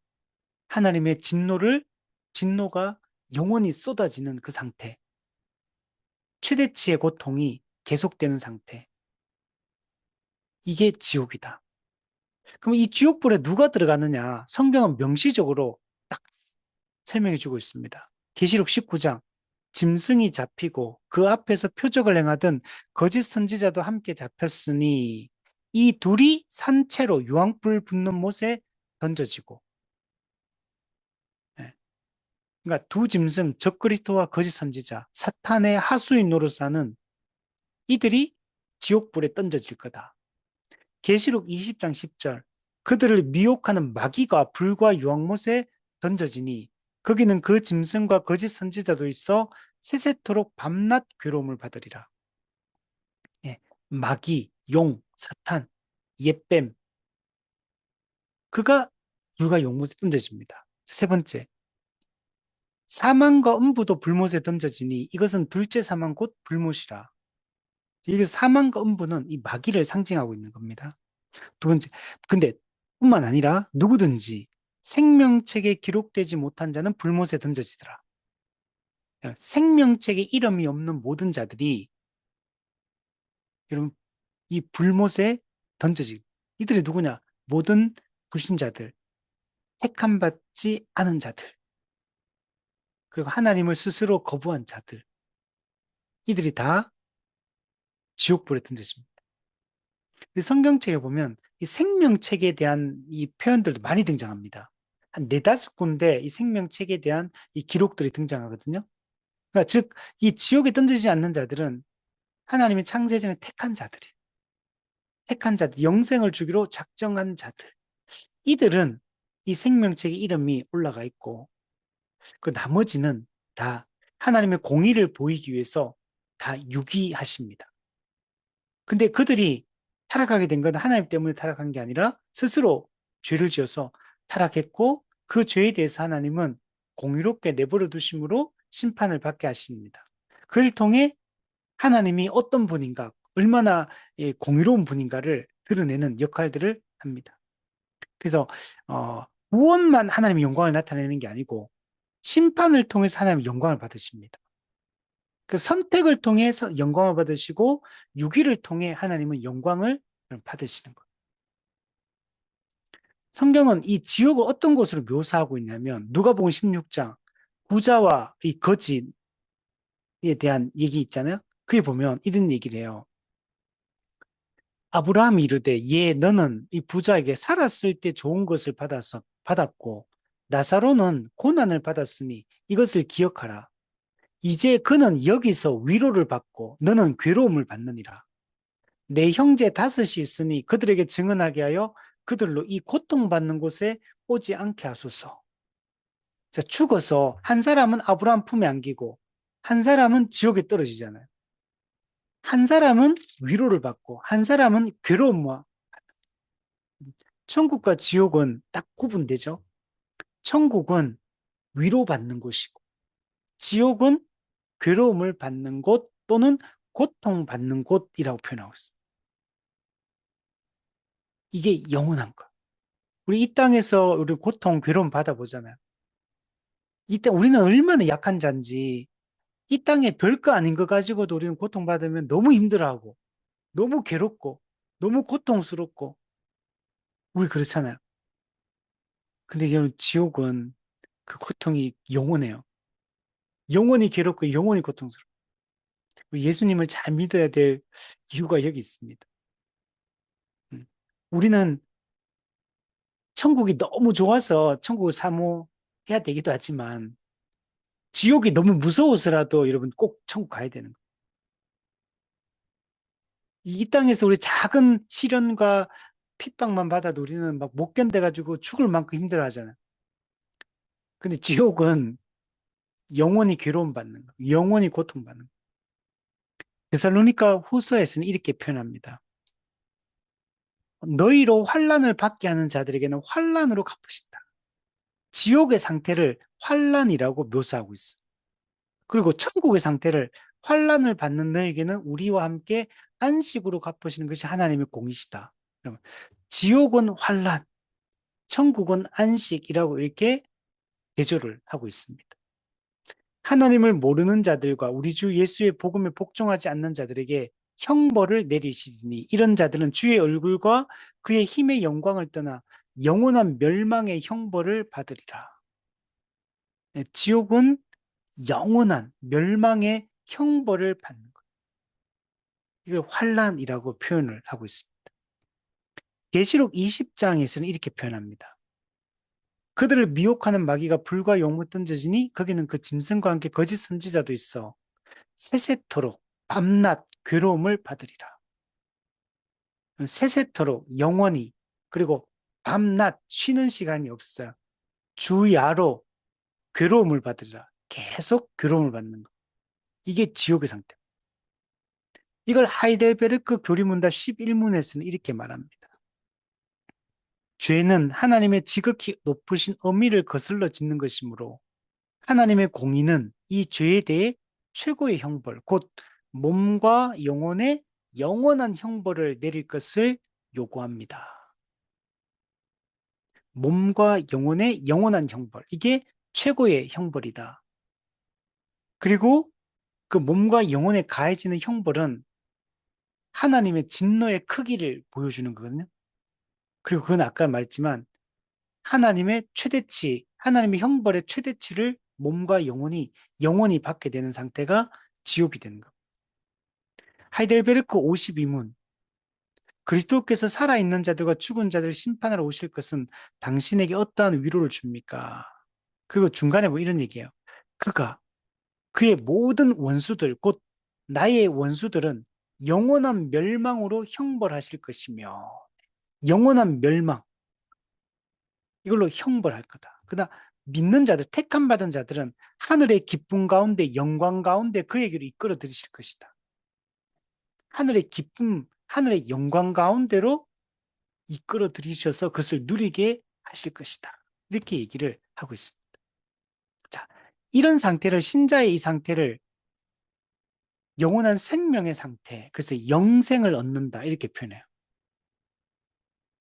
하나님의 진노가 영원히 쏟아지는 그 상태, 최대치의 고통이 계속되는 상태, 이게 지옥이다. 그럼 이 지옥불에 누가 들어가느냐? 성경은 명시적으로 딱 설명해 주고 있습니다. 계시록 19장, 짐승이 잡히고 그 앞에서 표적을 행하던 거짓 선지자도 함께 잡혔으니 이 둘이 산채로 유황불 붙는 못에 던져지고, 예. 그러니까 두 짐승, 적그리스도와 거짓 선지자, 사탄의 하수인 노릇하는 이들이 지옥불에 던져질 거다. 계시록 20장 10절, 그들을 미혹하는 마귀가 불과 유황못에 던져지니 거기는 그 짐승과 거짓 선지자도 있어 세세토록 밤낮 괴로움을 받으리라. 예, 마귀, 용, 사탄, 옛뱀, 그가 불과 용못에 던져집니다. 세 번째, 사망과 음부도 불못에 던져지니 이것은 둘째 사망 곧 불못이라. 이게 사망과 음부는 이 마귀를 상징하고 있는 겁니다. 두 번째, 근데 뿐만 아니라 누구든지 생명책에 기록되지 못한 자는 불못에 던져지더라. 생명책에 이름이 없는 모든 자들이 여러분 이 불못에 던져지. 이들이 누구냐? 모든 불신자들, 택함 받지 않은 자들, 그리고 하나님을 스스로 거부한 자들, 이들이 다 지옥불에 던져집니다. 성경책에 보면 이 생명책에 대한 이 표현들도 많이 등장합니다. 한 네다섯 군데 이 생명책에 대한 이 기록들이 등장하거든요. 그러니까 즉, 이 지옥에 던지지 않는 자들은 하나님의 창세전에 택한 자들, 영생을 주기로 작정한 자들. 이들은 이 생명책에 이름이 올라가 있고, 그 나머지는 다 하나님의 공의를 보이기 위해서 다 유기하십니다. 근데 그들이 타락하게 된 건 하나님 때문에 타락한 게 아니라 스스로 죄를 지어서 타락했고 그 죄에 대해서 하나님은 공의롭게 내버려 두심으로 심판을 받게 하십니다. 그를 통해 하나님이 어떤 분인가, 얼마나 공의로운 분인가를 드러내는 역할들을 합니다. 그래서 구원만 하나님의 영광을 나타내는 게 아니고 심판을 통해서 하나님의 영광을 받으십니다. 그 선택을 통해서 영광을 받으시고 유기를 통해 하나님은 영광을 받으시는 거예요. 성경은 이 지옥을 어떤 것으로 묘사하고 있냐면 누가복음 16장 부자와 이 거짓에 대한 얘기 있잖아요. 그에 보면 이런 얘기를 해요. 아브라함이 이르되 예 너는 이 부자에게 살았을 때 좋은 것을 받았고 나사로는 고난을 받았으니 이것을 기억하라. 이제 그는 여기서 위로를 받고 너는 괴로움을 받느니라. 내 형제 다섯이 있으니 그들에게 증언하게 하여 그들로 이 고통받는 곳에 오지 않게 하소서. 자, 죽어서 한 사람은 아브라함 품에 안기고 한 사람은 지옥에 떨어지잖아요. 한 사람은 위로를 받고 한 사람은 괴로움과 천국과 지옥은 딱 구분되죠. 천국은 위로받는 곳이고, 지옥은 괴로움을 받는 곳 또는 고통받는 곳이라고 표현하고 있어요. 이게 영원한 거. 우리 이 땅에서 우리 고통, 괴로움 받아보잖아요. 이때 우리는 얼마나 약한 자인지 이 땅에 별거 아닌 거 가지고도 우리는 고통받으면 너무 힘들어하고 너무 괴롭고 너무 고통스럽고 우리 그렇잖아요. 근데 여러분 지옥은 그 고통이 영원해요. 영원히 괴롭고 영원히 고통스러워. 예수님을 잘 믿어야 될 이유가 여기 있습니다. 음. 우리는 천국이 너무 좋아서 천국을 사모해야 되기도 하지만 지옥이 너무 무서워서라도 여러분 꼭 천국 가야 되는 거예요. 이 땅에서 우리 작은 시련과 핍박만 받아도 우리는 막 못 견뎌가지고 죽을 만큼 힘들어 하잖아요. 근데 지옥은 영원히 괴로움 받는 거, 영원히 고통받는 거. 데살로니가 후서에서는 이렇게 표현합니다. 너희로 환난을 받게 하는 자들에게는 환난으로 갚으신다. 지옥의 상태를 환난이라고 묘사하고 있어. 그리고 천국의 상태를 환난을 받는 너에게는 우리와 함께 안식으로 갚으시는 것이 하나님의 공이시다. 지옥은 환난, 천국은 안식이라고 이렇게 대조를 하고 있습니다. 하나님을 모르는 자들과 우리 주 예수의 복음에 복종하지 않는 자들에게 형벌을 내리시니 이런 자들은 주의 얼굴과 그의 힘의 영광을 떠나 영원한 멸망의 형벌을 받으리라. 지옥은 영원한 멸망의 형벌을 받는 것. 이걸 환란이라고 표현을 하고 있습니다. 계시록 20장에서는 이렇게 표현합니다. 그들을 미혹하는 마귀가 불과 용무 던져지니 거기는 그 짐승과 함께 거짓 선지자도 있어 세세토록 밤낮 괴로움을 받으리라. 세세토록 영원히 그리고 밤낮 쉬는 시간이 없어요. 주야로 괴로움을 받으리라. 계속 괴로움을 받는 것. 이게 지옥의 상태. 이걸 하이델베르크 교리문답 11문에서는 이렇게 말합니다. 죄는 하나님의 지극히 높으신 어미를 거슬러 짓는 것이므로 하나님의 공의는 이 죄에 대해 최고의 형벌, 곧 몸과 영혼의 영원한 형벌을 내릴 것을 요구합니다. 몸과 영혼의 영원한 형벌. 이게 최고의 형벌이다. 그리고 그 몸과 영혼에 가해지는 형벌은 하나님의 진노의 크기를 보여주는 거거든요. 그리고 그건 아까 말했지만 하나님의 최대치, 하나님의 형벌의 최대치를 몸과 영혼이 받게 되는 상태가 지옥이 되는 것. 하이델베르크 52문. 그리스도께서 살아있는 자들과 죽은 자들을 심판하러 오실 것은 당신에게 어떠한 위로를 줍니까? 그리고 중간에 뭐 이런 얘기예요. 그가 그의 모든 원수들, 곧 나의 원수들은 영원한 멸망으로 형벌하실 것이며 영원한 멸망, 이걸로 형벌할 거다. 그러나 믿는 자들, 택함 받은 자들은 하늘의 기쁨 가운데 영광 가운데 그에게로 이끌어 들이실 것이다. 하늘의 기쁨, 하늘의 영광 가운데로 이끌어 들이셔서 그것을 누리게 하실 것이다. 이렇게 얘기를 하고 있습니다. 자, 이런 상태를 신자의 이 상태를 영원한 생명의 상태, 그래서 영생을 얻는다 이렇게 표현해요.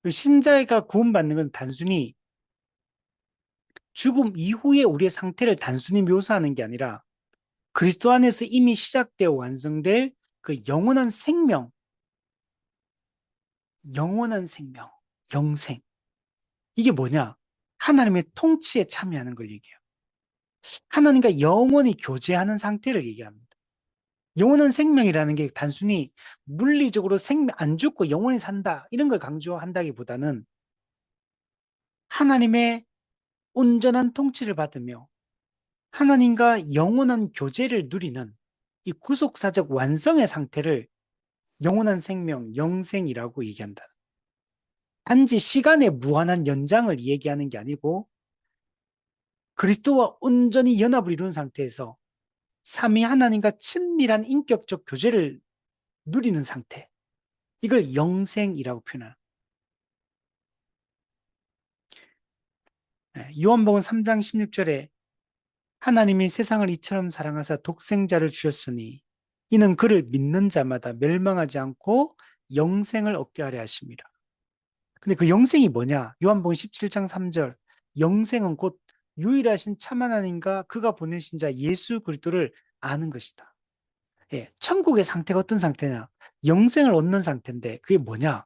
신자가 구원받는 건 단순히 죽음 이후에 우리의 상태를 단순히 묘사하는 게 아니라 그리스도 안에서 이미 시작되어 완성될 그 영원한 생명, 영생. 이게 뭐냐? 하나님의 통치에 참여하는 걸 얘기해요. 하나님과 영원히 교제하는 상태를 얘기합니다. 영원한 생명이라는 게 단순히 물리적으로 안 죽고 영원히 산다 이런 걸 강조한다기보다는 하나님의 온전한 통치를 받으며 하나님과 영원한 교제를 누리는 이 구속사적 완성의 상태를 영원한 생명, 영생이라고 얘기한다. 단지 시간의 무한한 연장을 얘기하는 게 아니고 그리스도와 온전히 연합을 이룬 상태에서 삼위 하나님과 친밀한 인격적 교제를 누리는 상태. 이걸 영생이라고 표현합니다. 요한복음 3장 16절에 하나님이 세상을 이처럼 사랑하사 독생자를 주셨으니 이는 그를 믿는 자마다 멸망하지 않고 영생을 얻게 하려 하심이라. 근데 그 영생이 뭐냐? 요한복음 17장 3절. 영생은 곧 유일하신 참 하나님과 그가 보내신 자 예수 그리스도를 아는 것이다. 예, 천국의 상태가 어떤 상태냐? 영생을 얻는 상태인데 그게 뭐냐?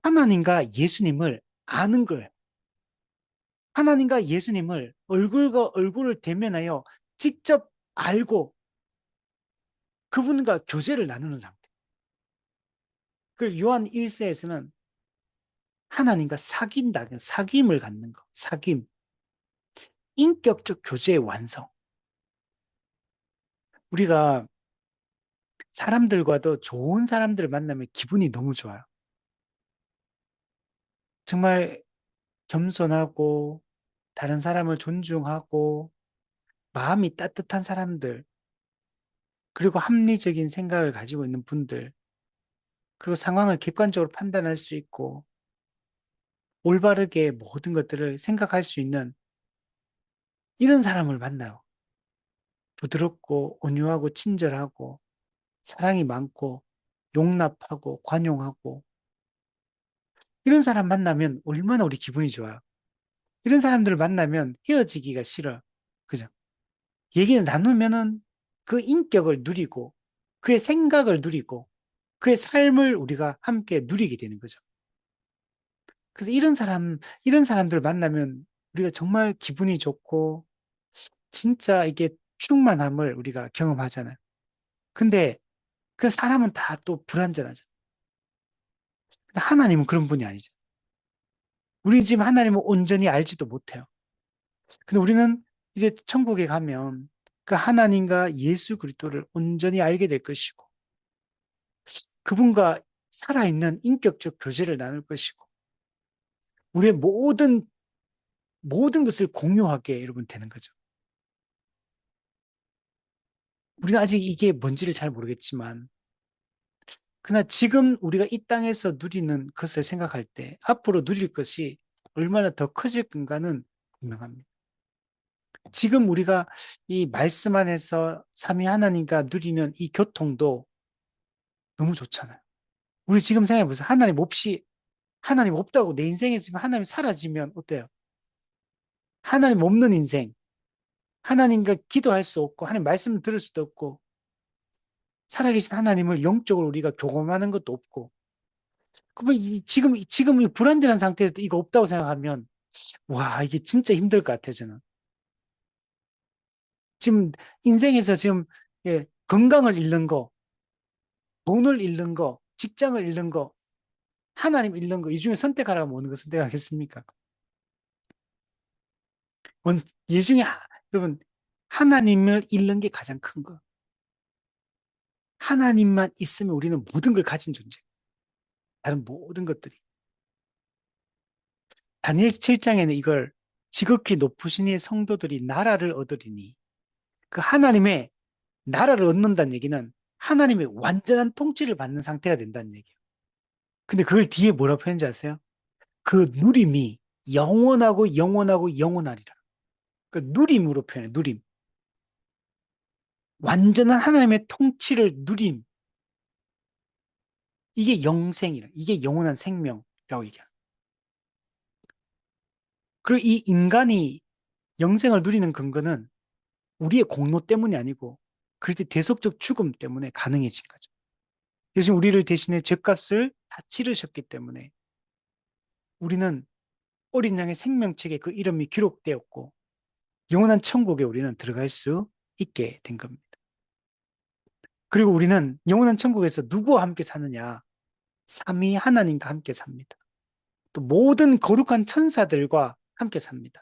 하나님과 예수님을 아는 거예요. 하나님과 예수님을 얼굴과 얼굴을 대면하여 직접 알고 그분과 교제를 나누는 상태. 그 요한 1세에서는 하나님과 사귄다, 사귐을 갖는 거, 사귐, 인격적 교제의 완성. 우리가 사람들과도 좋은 사람들을 만나면 기분이 너무 좋아요. 정말 겸손하고 다른 사람을 존중하고 마음이 따뜻한 사람들, 그리고 합리적인 생각을 가지고 있는 분들, 그리고 상황을 객관적으로 판단할 수 있고 올바르게 모든 것들을 생각할 수 있는 이런 사람을 만나요. 부드럽고 온유하고 친절하고 사랑이 많고 용납하고 관용하고 이런 사람 만나면 얼마나 우리 기분이 좋아요. 이런 사람들을 만나면 헤어지기가 싫어. 그죠? 얘기를 나누면은 그 인격을 누리고 그의 생각을 누리고 그의 삶을 우리가 함께 누리게 되는 거죠. 그래서 이런 사람들 만나면 우리가 정말 기분이 좋고 진짜 이게 충만함을 우리가 경험하잖아요. 근데 그 사람은 다 또 불완전하죠. 근데 하나님은 그런 분이 아니죠. 우리 지금 하나님을 온전히 알지도 못해요. 근데 우리는 이제 천국에 가면 그 하나님과 예수 그리스도를 온전히 알게 될 것이고 그분과 살아있는 인격적 교제를 나눌 것이고 우리의 모든 것을 공유하게 여러분 되는 거죠. 우리는 아직 이게 뭔지를 잘 모르겠지만 그러나 지금 우리가 이 땅에서 누리는 것을 생각할 때 앞으로 누릴 것이 얼마나 더 커질 건가는 분명합니다. 지금 우리가 이 말씀 안에서 삼위 하나님과 누리는 이 교통도 너무 좋잖아요. 우리 지금 생각해 보세요. 하나님 없다고 내 인생에서 지금 하나님 사라지면 어때요? 하나님 없는 인생, 하나님과 기도할 수 없고, 하나님 말씀을 들을 수도 없고, 살아계신 하나님을 영적으로 우리가 교감하는 것도 없고, 그러면 지금 이 불완전한 상태에서 이거 없다고 생각하면, 와, 이게 진짜 힘들 것 같아요, 저는. 지금 인생에서 지금, 예, 건강을 잃는 거, 돈을 잃는 거, 직장을 잃는 거, 하나님 잃는 거, 이 중에 선택하라면 어느 거 선택하겠습니까? 이 중에, 여러분, 하나님을 잃는 게 가장 큰 거. 하나님만 있으면 우리는 모든 걸 가진 존재. 다른 모든 것들이. 다니엘 7장에는 이걸 지극히 높으신 이의 성도들이 나라를 얻으리니 그 하나님의 나라를 얻는다는 얘기는 하나님의 완전한 통치를 받는 상태가 된다는 얘기예요. 근데 그걸 뒤에 뭐라고 표현하지 아세요? 그 누림이 영원하고 영원하고 영원하리라. 그 누림으로 표현해, 누림. 완전한 하나님의 통치를 누림. 이게 영생이라. 이게 영원한 생명이라고 얘기해요. 그리고 이 인간이 영생을 누리는 근거는 우리의 공로 때문이 아니고 그렇게 대속적 죽음 때문에 가능해진 거죠. 대신 우리를 대신해 죄값을 다 치르셨기 때문에 우리는 어린 양의 생명책에 그 이름이 기록되었고 영원한 천국에 우리는 들어갈 수 있게 된 겁니다. 그리고 우리는 영원한 천국에서 누구와 함께 사느냐? 삼위 하나님과 함께 삽니다. 또 모든 거룩한 천사들과 함께 삽니다.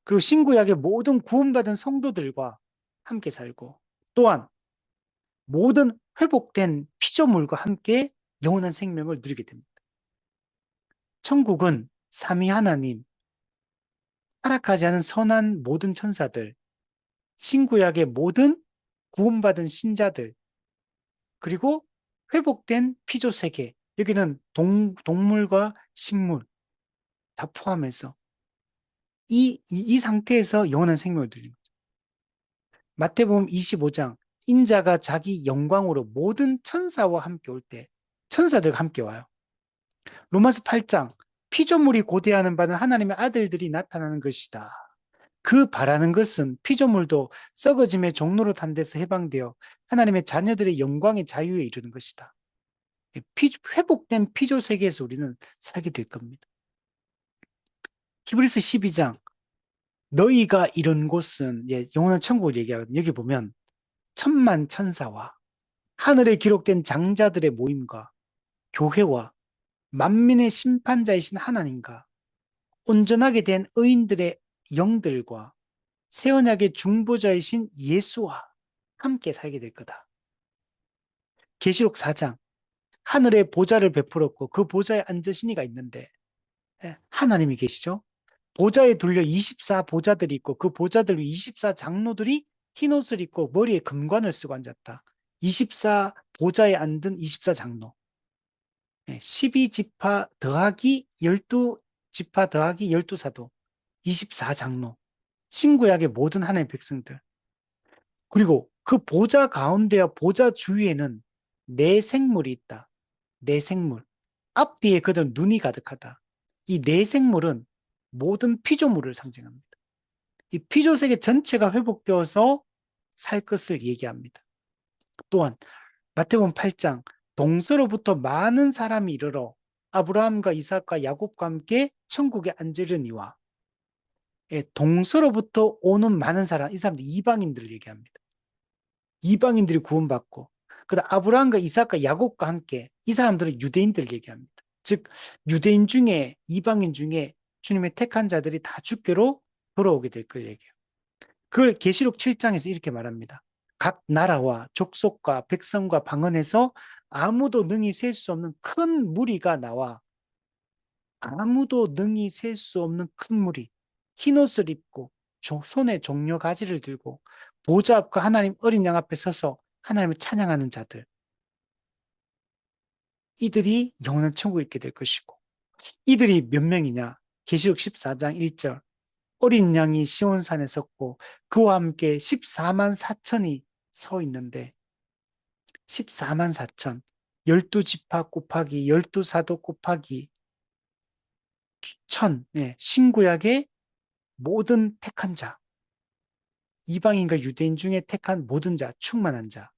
그리고 신구약의 모든 구원받은 성도들과 함께 살고 또한 모든 회복된 피조물과 함께 영원한 생명을 누리게 됩니다. 천국은 삼위 하나님, 타락하지 않은 선한 모든 천사들, 신구약의 모든 구원받은 신자들, 그리고 회복된 피조 세계, 여기는 동물과 식물 다 포함해서 이 상태에서 영원한 생명을 누립니다. 마태복음 25장 인자가 자기 영광으로 모든 천사와 함께 올 때 천사들과 함께 와요. 로마서 8장 피조물이 고대하는 바는 하나님의 아들들이 나타나는 것이다. 그 바라는 것은 피조물도 썩어짐의 종로로 탄 데서 해방되어 하나님의 자녀들의 영광의 자유에 이르는 것이다. 회복된 피조 세계에서 우리는 살게 될 겁니다. 히브리서 12장 너희가 이런 곳은 영원한 천국을 얘기하거든요. 여기 보면 천만 천사와 하늘에 기록된 장자들의 모임과 교회와 만민의 심판자이신 하나님과 온전하게 된 의인들의 영들과 새 언약의 중보자이신 예수와 함께 살게 될 거다. 계시록 4장 하늘에 보좌를 베풀었고 그 보좌에 앉으신 이가 있는데 하나님이 계시죠. 보좌에 둘려 24 보좌들이 있고 그 보좌들 위 24 장로들이 흰옷을 입고 머리에 금관을 쓰고 앉았다. 24 보좌에 앉은 24 장로. 12지파 더하기 12지파 더하기 12사도 24 장로. 신구약의 모든 하나님의 백성들. 그리고 그 보좌 가운데와 보좌 주위에는 네 생물이 있다. 네 생물. 앞뒤에 그들 눈이 가득하다. 이 네 생물은 모든 피조물을 상징합니다. 이 피조세계 전체가 회복되어서 살 것을 얘기합니다. 또한 마태복음 8장 동서로부터 많은 사람이 이르러 아브라함과 이삭과 야곱과 함께 천국에 앉으려니와 동서로부터 오는 많은 사람, 이 사람들 이방인들을 얘기합니다. 이방인들이 구원받고 그다음 아브라함과 이삭과 야곱과 함께 이 사람들은 유대인들을 얘기합니다. 즉 유대인 중에 이방인 중에 주님의 택한 자들이 다 주께로 돌아오게 될 걸 얘기해요. 그걸 계시록 7장에서 이렇게 말합니다. 각 나라와 족속과 백성과 방언에서 아무도 능히 셀 수 없는 큰 무리가 나와 아무도 능히 셀 수 없는 큰 무리 흰옷을 입고 손에 종려 가지를 들고 보좌 앞과 하나님 어린 양 앞에 서서 하나님을 찬양하는 자들 이들이 영원한 천국에 있게 될 것이고 이들이 몇 명이냐 계시록 14장 1절 어린 양이 시온산에 섰고 그와 함께 14만 4천이 서 있는데 14만 4천 12지파 곱하기 12사도 곱하기 천 신구약의 모든 택한 자 이방인과 유대인 중에 택한 모든 자 충만한 자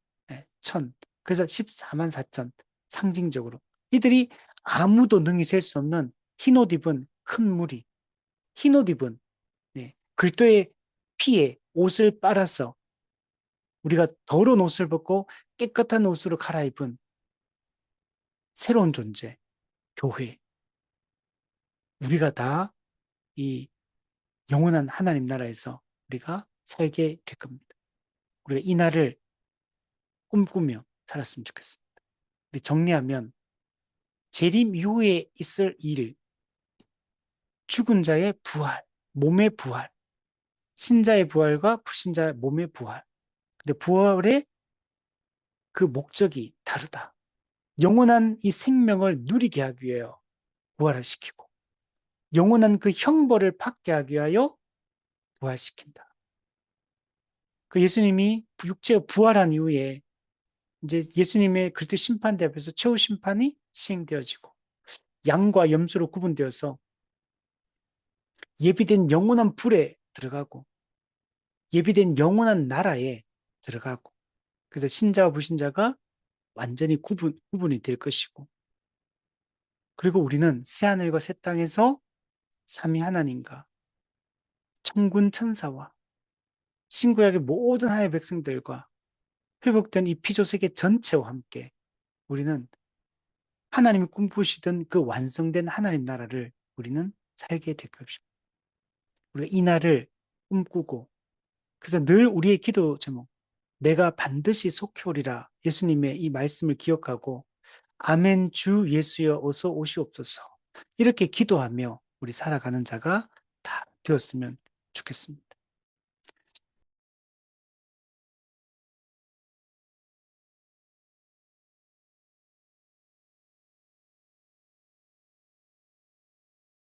천 그래서 14만 4천 상징적으로 이들이 아무도 능히 셀 수 없는 흰옷 입은 큰 무리 흰옷 입은 그리스도의 피에 옷을 빨아서 우리가 더러운 옷을 벗고 깨끗한 옷으로 갈아입은 새로운 존재, 교회. 우리가 다 이 영원한 하나님 나라에서 우리가 살게 될 겁니다. 우리가 이 날을 꿈꾸며 살았으면 좋겠습니다. 우리 정리하면 재림 이후에 있을 일, 죽은 자의 부활, 몸의 부활, 신자의 부활과 불신자의 몸의 부활. 근데 부활의 그 목적이 다르다. 영원한 이 생명을 누리게 하기 위하여 부활을 시키고 영원한 그 형벌을 받게 하기 위하여 부활시킨다. 그 예수님이 육체가 부활한 이후에 이제 예수님의 그리스도 심판대 앞에서 최후 심판이 시행되어지고 양과 염소로 구분되어서 예비된 영원한 불에 들어가고 예비된 영원한 나라에 들어가고 그래서 신자와 불신자가 완전히 구분이 될 것이고 그리고 우리는 새하늘과 새 땅에서 삼위 하나님과 천군 천사와 신구약의 모든 하나님의 백성들과 회복된 이 피조세계 전체와 함께 우리는 하나님이 꿈꾸시던 그 완성된 하나님 나라를 우리는 살게 될 것입니다. 우리가 이 날을 꿈꾸고 그래서 늘 우리의 기도 제목 내가 반드시 속히 오리라 예수님의 이 말씀을 기억하고 아멘 주 예수여 어서 오시옵소서 이렇게 기도하며 우리 살아가는 자가 다 되었으면 좋겠습니다.